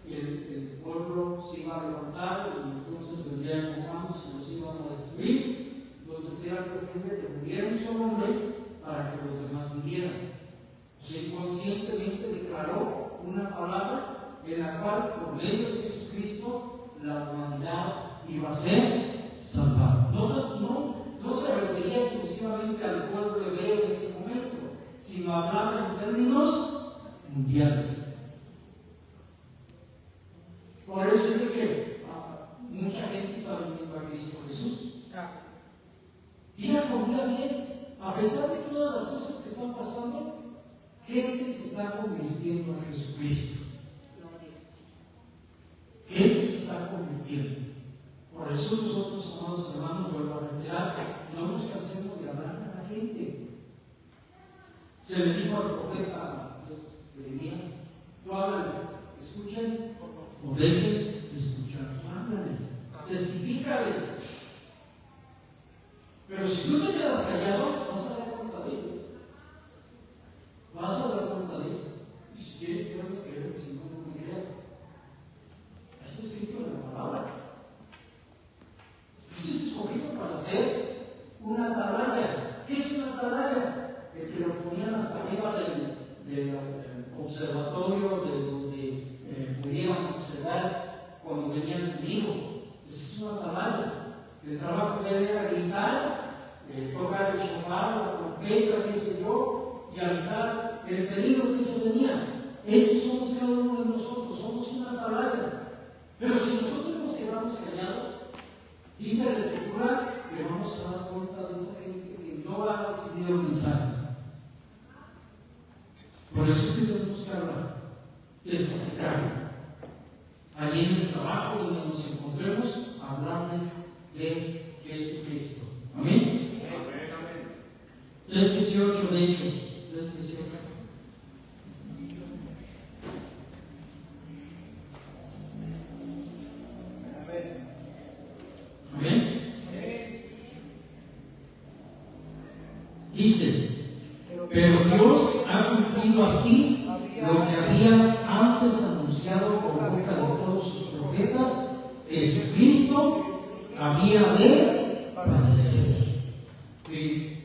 el pueblo se iba a levantar y entonces vendrían romanos y los iban a destruir. Entonces era preferible que muriera un solo hombre para que los demás vivieran. Se conscientemente declaró una palabra en la cual, por medio de Jesucristo, la humanidad iba a ser salvada. No se refería exclusivamente al pueblo hebreo en ese momento, sino hablaba en términos mundiales. Por eso es de que mucha gente está viniendo a Cristo Jesús. Día con día bien, a pesar de todas las cosas que están pasando, gente se está convirtiendo a Jesucristo. ¿Qué se está convirtiendo? Por eso nosotros, amados hermanos, vuelvo a reiterar, no nos cansemos de hablar a la gente. Se le dijo al profeta Jeremías, tú háblales, escuchen o dejen de escuchar, tú háblales, testifícales. Pero si tú te quedas callado, vas a dar cuenta de ello. Vas a dar cuenta de ello. Y si quieres, créeme, que si no, no me creas. Está escrito en la palabra. Entonces es escogido para ser una atalaya. ¿Qué es una atalaya? El que lo ponían hasta arriba del observatorio de donde pudieran observar cuando venía el enemigo. Es una atalaya. El trabajo de él era gritar, tocar el shofar, la trompeta, qué sé yo, y avisar el peligro que se venía. Esos somos cada uno de nosotros, somos una atalaya. Pero si nosotros nos quedamos callados, dice la Escritura que vamos a dar cuenta de esa gente que no ha recibido el mensaje. Por eso es que tenemos que hablar, testificar. Allí en el trabajo donde nos encontremos, hablarles de Jesucristo. Amén. 3:18 de Hechos. 3:18. Amén. Dice, pero Dios ha cumplido así lo que había antes anunciado por boca de todos sus profetas, que Jesucristo había de padecer. ¿Qué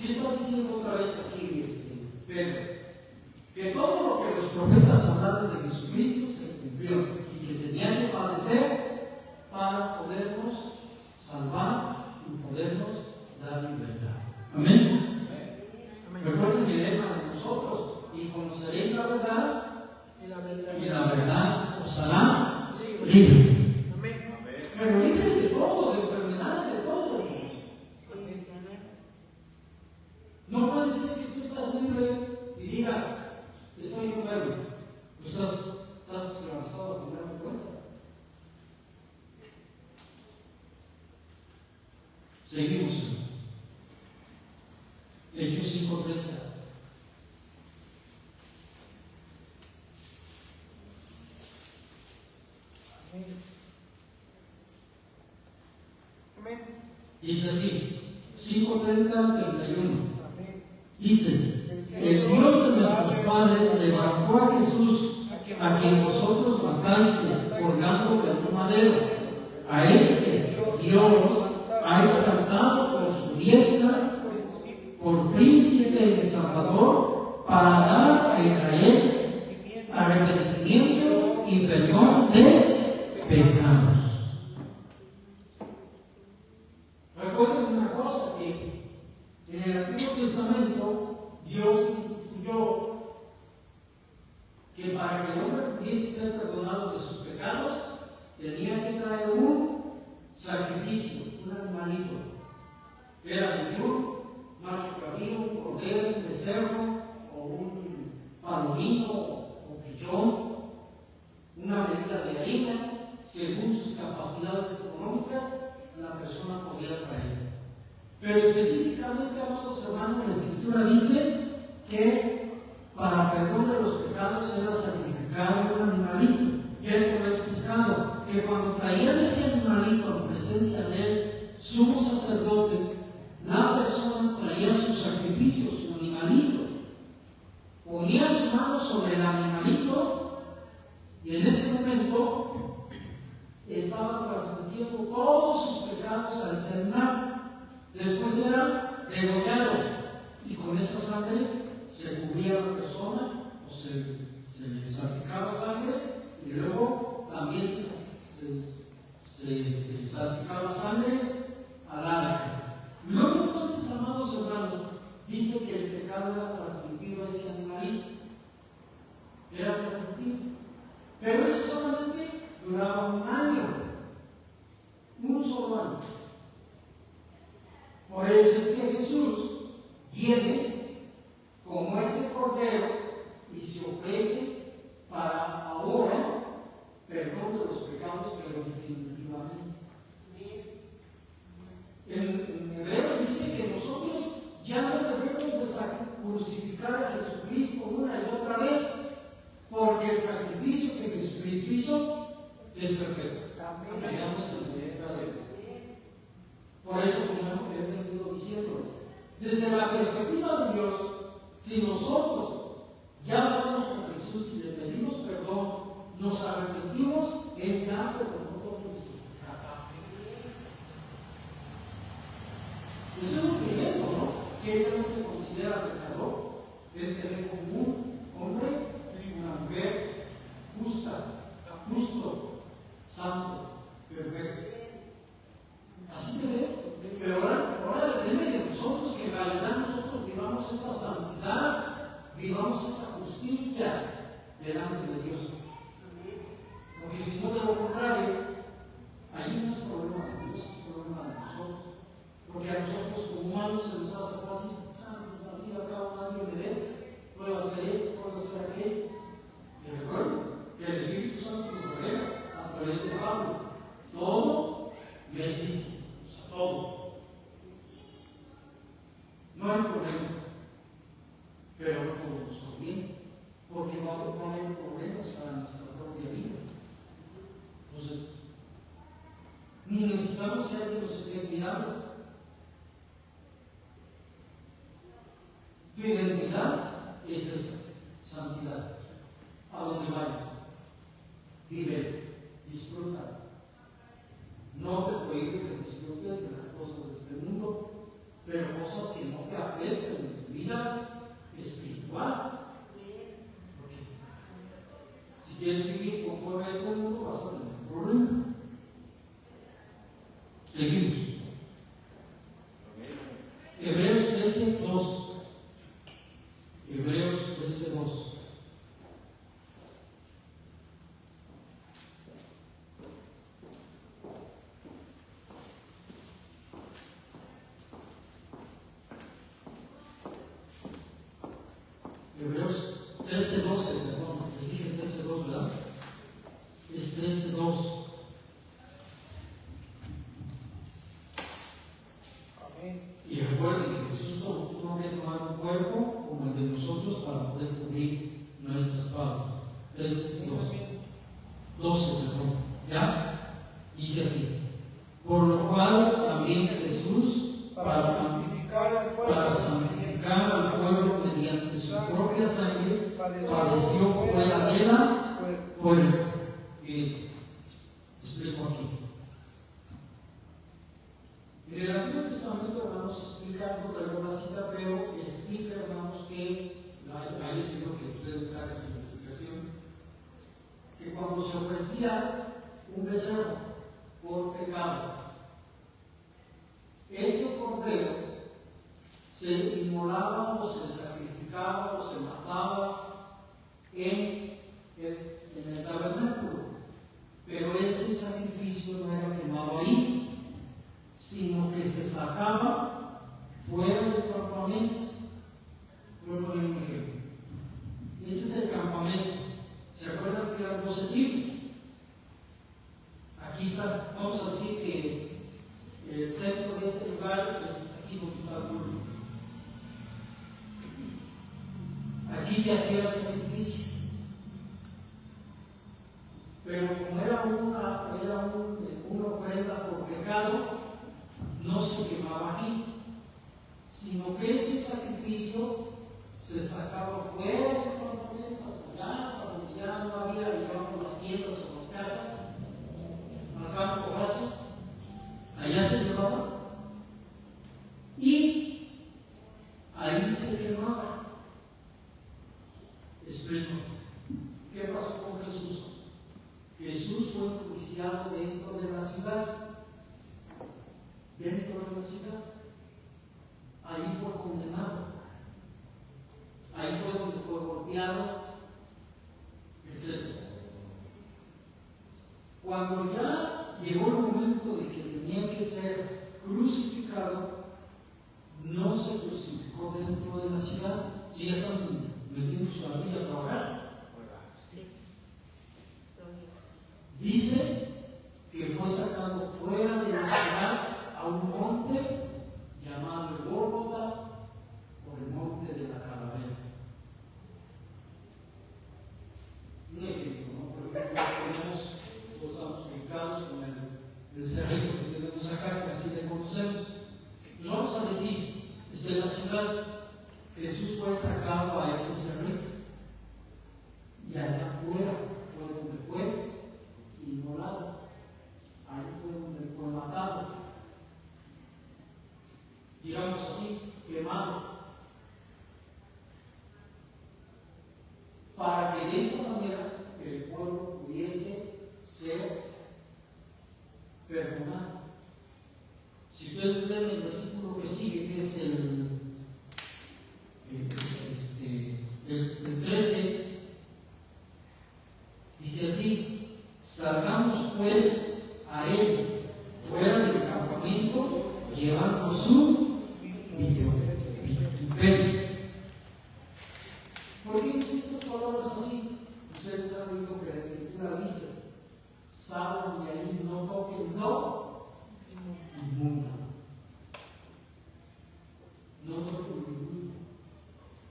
está diciendo otra vez aquí Pedro? Que todo lo que los profetas hablaron de Jesucristo se cumplió y que tenía que padecer para podernos salvar y podernos dar libertad. Amén. Recuerden el lema de nosotros: y conoceréis la verdad, y la verdad os hará libres. Pero libres de todo, de enfermedad, de todo. No puede ser que tú estás libre y digas, estoy enfermo. Tú estás esclavizado a final de cuentas. Seguimos. Hechos 5:30. Dice así, 5:30-31. Dice, el Dios de nuestros padres levantó a Jesús, a quien vosotros matasteis colgándole en un madero. A este Dios ha exaltado por su diestra, por príncipe y salvador, para dar a Israel arrepentimiento y perdón de pecados. Recuerden una cosa, que en el Antiguo Testamento Dios instituyó que para que el hombre pudiese ser perdonado de sus pecados tenía que traer un sacrificio, un animalito. Era desde un macho cabrío, un cordero, un becerro o un palomino o pichón, una medida de harina, según sus capacidades económicas, la persona podía traer. Pero específicamente, amados hermanos, la Escritura dice que para perdón de los pecados era sacrificar un animalito. Y esto lo he explicado, que cuando traían ese animalito en presencia del sumo sacerdote, la persona traía su sacrificio, su animalito, ponía su mano sobre el animalito y en ese momento estaba transmitiendo todos sus pecados a ese animal. Después era degollado y con esa sangre se cubría la persona o se le salpicaba sangre y luego también se salpicaba sangre al arca. Luego entonces, amados hermanos, dice que el pecado era transmitido a ese animalito. Era transmitido. Pero eso solamente duraba un año. Un solo año. Por eso es que Jesús viene como ese cordero y se ofrece para ahora es perfecto. Tenemos necesidad de Dios. Por eso, como he venido diciendo, desde la perspectiva de Dios, si nosotros ya vamos con Jesús y le pedimos perdón, nos arrepentimos, Él ya perdonó todos nuestros pecados. Eso es lo primero, ¿no? Que Él no te considera pecador. Él te ve como un hombre y una mujer justa, justo, santo, perfecto. Así te ve. Pero ahora depende de nosotros que en realidad nosotros vivamos esa santidad, vivamos esa justicia delante de Dios. Porque si no, de lo contrario, ahí no es problema de Dios, es problema de nosotros. Porque a nosotros como humanos se nos hace fácil, pues al fin y al cabo nadie me ve, puedo hacer esto, puedo hacer aquello. Y recuerden que el Espíritu Santo nos revela a través de Pablo. Todo me es lícito, o sea, todo. No hay problema, pero no todo nos conviene, porque no hay problemas para nuestra propia vida. Entonces, ni necesitamos que alguien nos esté mirando. Tu identidad es esa, santidad. A donde vayas, vive, disfruta. No te prohíbe que disfrutes de las cosas de este mundo, pero cosas que no te afecten en tu vida espiritual. Porque si quieres vivir conforme a este mundo, vas a tener un problema. Seguimos. Hebreos 13:2. Hebreos 13:2. Hebreos 13:12, perdón, les dije 13:2, ¿verdad? Es 13:2. Y recuerden que Jesús tuvo que tomar un cuerpo como el de nosotros para poder cubrir nuestras faltas. 13:12, perdón. ¿Ya? Dice así: por lo cual también Jesús, para santificar al pueblo mediante su propia sangre, padeció fuera de la puerta. Fíjense, explico aquí. En el Antiguo Testamento, hermanos, explica, no traigo la cita, pero explica, hermanos, que, ahí les pido que ustedes hagan su investigación, que cuando se ofrecía un becerro por pecado, ese cordero se inmolaba o se sacrificaba o se mataba en el tabernáculo, pero ese sacrificio no era quemado ahí, sino que se sacaba fuera del campamento. Voy a poner un ejemplo. Este es el campamento. ¿Se acuerdan que eran 12 tribus? Aquí está, vamos a decir que el centro de este lugar es aquí donde está el pueblo. Aquí se hacía el sacrificio. Pero como era una ofrenda por pecado, no se quemaba aquí, sino que ese sacrificio se sacaba fuera del campamento, hasta donde ya no había, digamos, las tiendas o las casas, al campo raso, allá se llevaba y ahí se quemaba. Explico. ¿Qué pasó con Jesús? Jesús fue enjuiciado dentro de la ciudad. Dentro de la ciudad. Ahí fue condenado. Ahí fue donde fue golpeado, etc. Cuando ya llegó el momento de que tenía que ser crucificado, no se crucificó dentro de la ciudad. ¿Sí ya están metiéndose a la vida a trabajar? Dice que fue sacado fuera de la ciudad a un monte llamado el Gólgota, por el monte de la calavera. Un ejemplo, ¿no? Por ejemplo, tenemos los el cerrito que tenemos acá, que así le conocemos. Nos vamos a decir, desde la ciudad, Jesús fue sacado a ese cerrito. Y allá afuera fue donde fue inmolado. Ahí fue donde fue matado. Digamos así, quemado. Para que de esta manera el pueblo pudiese ser perdonado. Si ustedes ven el versículo que sigue, que es el 13, dice así: salgamos pues a él fuera del campamento, llevando su vituperio. ¿Por qué dice estas palabras así? Ustedes han oído que la Escritura dice: salgan de ahí, no toquen, no inmundo. No toquen inmundo.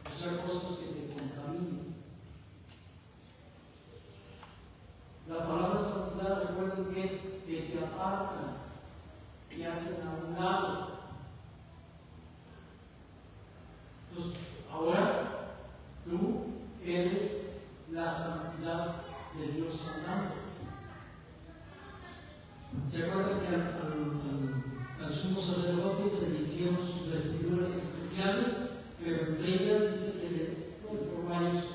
O sea, cosas que te contaminan. La palabra santidad, recuerden que es que te apartan y hacen a un lado. Entonces, ahora tú eres la santidad de Dios andando. ¿Se acuerdan que al sumo sacerdote se le hicieron sus vestiduras especiales? Pero entre ellas dice que por varios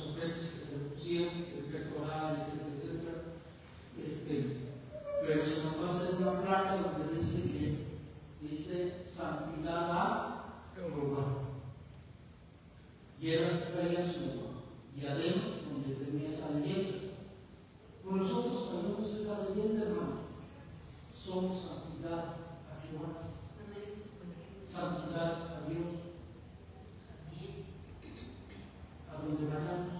objetos que se le pusieron, el pectoral, etcétera. Pero se nos va a hacer una placa donde dice santidad a Jehová. Y era traía su diadema donde tenía esa leyenda. Pues nosotros tenemos esa leyenda, hermano. Somos santidad a Jehová. Santidad a Dios. A donde vayamos.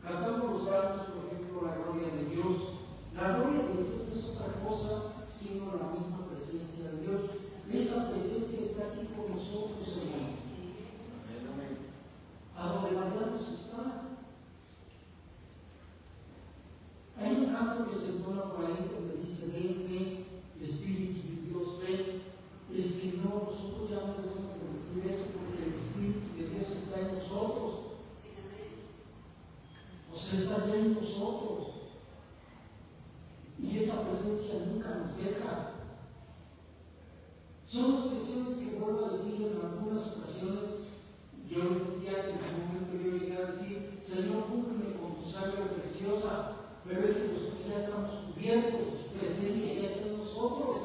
Cantamos los cantos, por ejemplo, la gloria de Dios. La gloria de Dios no es otra cosa sino la misma presencia de Dios. Esa presencia está aquí con nosotros, hermanos. A donde vayamos está. Hay un canto que se entona por ahí donde dice: ven, ven, Espíritu de Dios, ven. Es que no, nosotros ya no debemos decir eso porque el Espíritu de Dios está en nosotros. O sea, está ya en nosotros. Y esa presencia nunca nos deja. Son expresiones que vuelvo a decir en algunas ocasiones. Yo les decía que en su momento yo llegué a decir: Señor, cúmpleme con tu sangre preciosa. Pero es que nosotros ya estamos cubiertos, su presencia ya está en nosotros.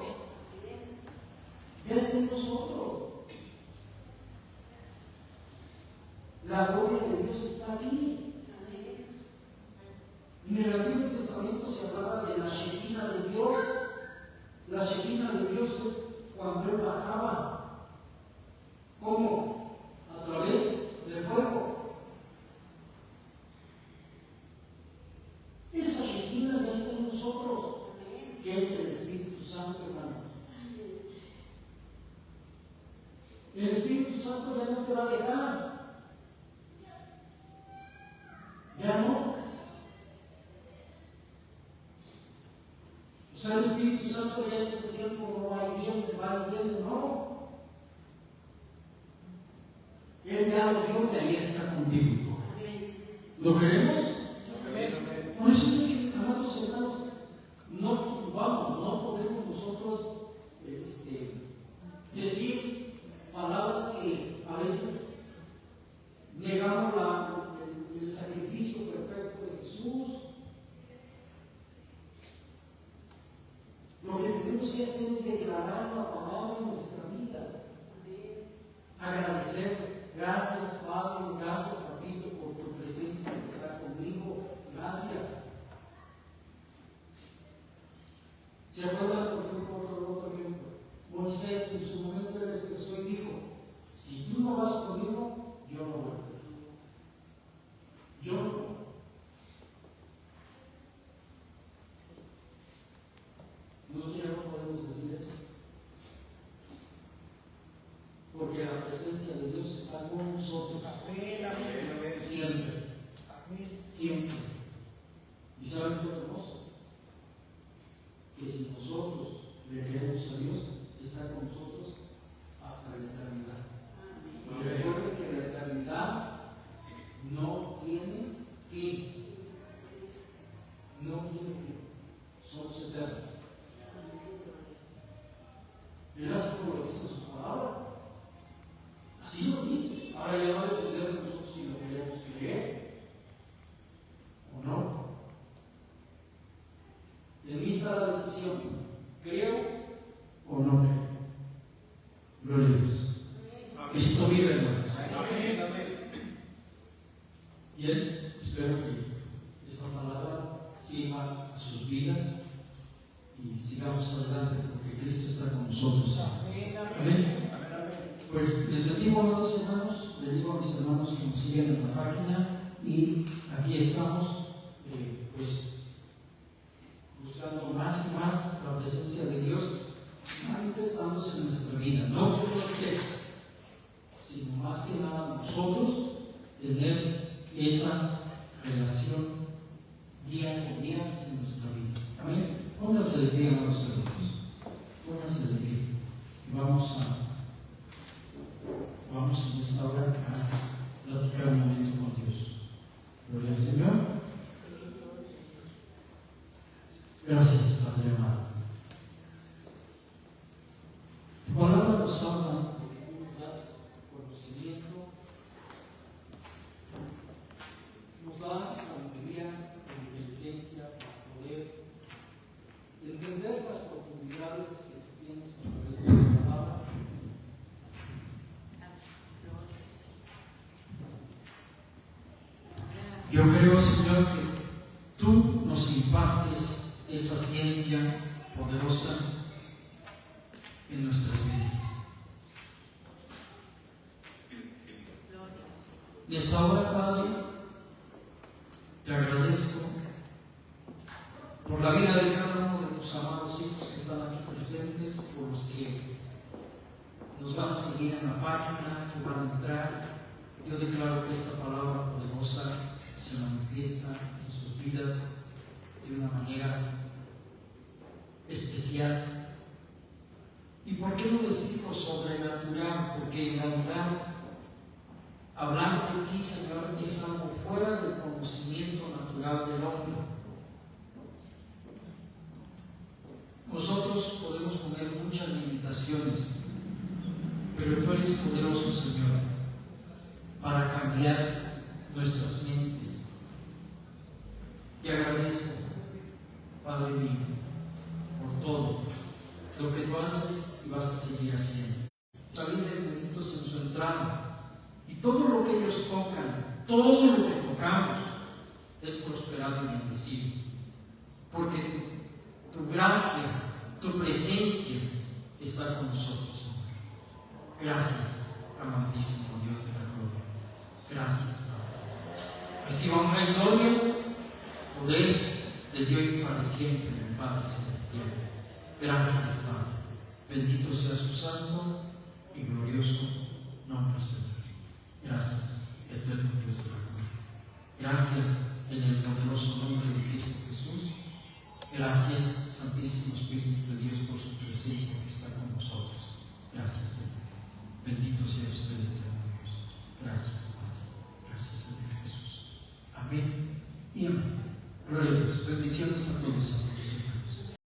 Ya está en nosotros. La gloria de Dios está aquí. En el Antiguo Testamento se hablaba de la Shekinah de Dios. La Shekinah de Dios es cuando Él bajaba. ¿Cómo? A través del fuego. Esa Shekinah ya está en nosotros, que es el Espíritu Santo, hermano. El Espíritu Santo ya no te va a dejar. Ya no. O sea, el Espíritu Santo ya en este tiempo no va y viene, no. Él ya lo dio y ahí está contigo. ¿Lo queremos? Por eso es que, amados hermanos, no podemos nosotros decir palabras que a veces negamos el sacrificio perfecto de Jesús. Lo que tenemos que hacer es declarar la palabra en nuestra vida. Agradecer. Gracias, Padre, gracias, Papito, por tu presencia que está conmigo. Gracias. ¿Se acuerdan, por ejemplo, otro ejemplo? Moisés en su momento él expresó y dijo: si tú no vas conmigo, yo no voy. Yo no voy. Nosotros ya no podemos decir eso. Porque la presencia de Dios está con nosotros. Siempre. Siempre. ¿Y saben qué hermoso? Bien, espero que esta palabra sirva a sus vidas y sigamos adelante porque Cristo está con nosotros. Amén. Pues les bendigo, amados hermanos, les digo a mis hermanos que nos siguen en la página y aquí estamos, pues buscando más y más la presencia de Dios manifestándose en nuestra vida, no por los que, sino más que nada nosotros tener esa relación día con día en nuestra vida. Amén. Póngase de pie, amados hermanos. Póngase de pie. Y vamos en esta hora a platicar un momento con Dios. Gloria al Señor. Gracias, Padre amado. Tu palabra nos habla de que tú nos das conocimiento, nos das sabiduría, inteligencia para poder entender las profundidades que tú tienes a través de tu palabra. Yo creo, Señor, que tú nos impartes esa ciencia poderosa en nuestras vidas. En esta hora, Padre, te agradezco por la vida de cada uno de tus amados hijos que están aquí presentes, por los que nos van a seguir en la página, que van a entrar. Yo declaro que esta palabra poderosa se manifiesta en sus vidas de una manera especial. ¿Y por qué no decirlo sobrenatural? Porque en realidad hablar de ti, Señor, es algo fuera del conocimiento natural del hombre. Nosotros podemos poner muchas limitaciones, pero tú eres poderoso, Señor, para cambiar nuestras mentes. Te agradezco, Padre mío, por todo lo que tú haces y vas a seguir haciendo. También benditos en su entrada, y todo lo que ellos tocan, todo lo que tocamos es prosperado y bendecido, porque tu gracia, tu presencia está con nosotros, Señor. Gracias, amantísimo Dios de la gloria. Gracias, Padre. Así honra y gloria, poder desde hoy y para siempre, mi Padre celestial. Gracias, Padre. Bendito sea su santo y glorioso nombre, Señor. Gracias, eterno Dios de la gloria. Gracias en el poderoso nombre de Cristo Jesús. Gracias, Santísimo Espíritu de Dios, por su presencia que está con nosotros. Gracias, Señor. Bendito sea usted, eterno Dios. Gracias, Padre. Gracias, Señor Jesús. Amén y amén. Gloria a Dios. Bendiciones a todos.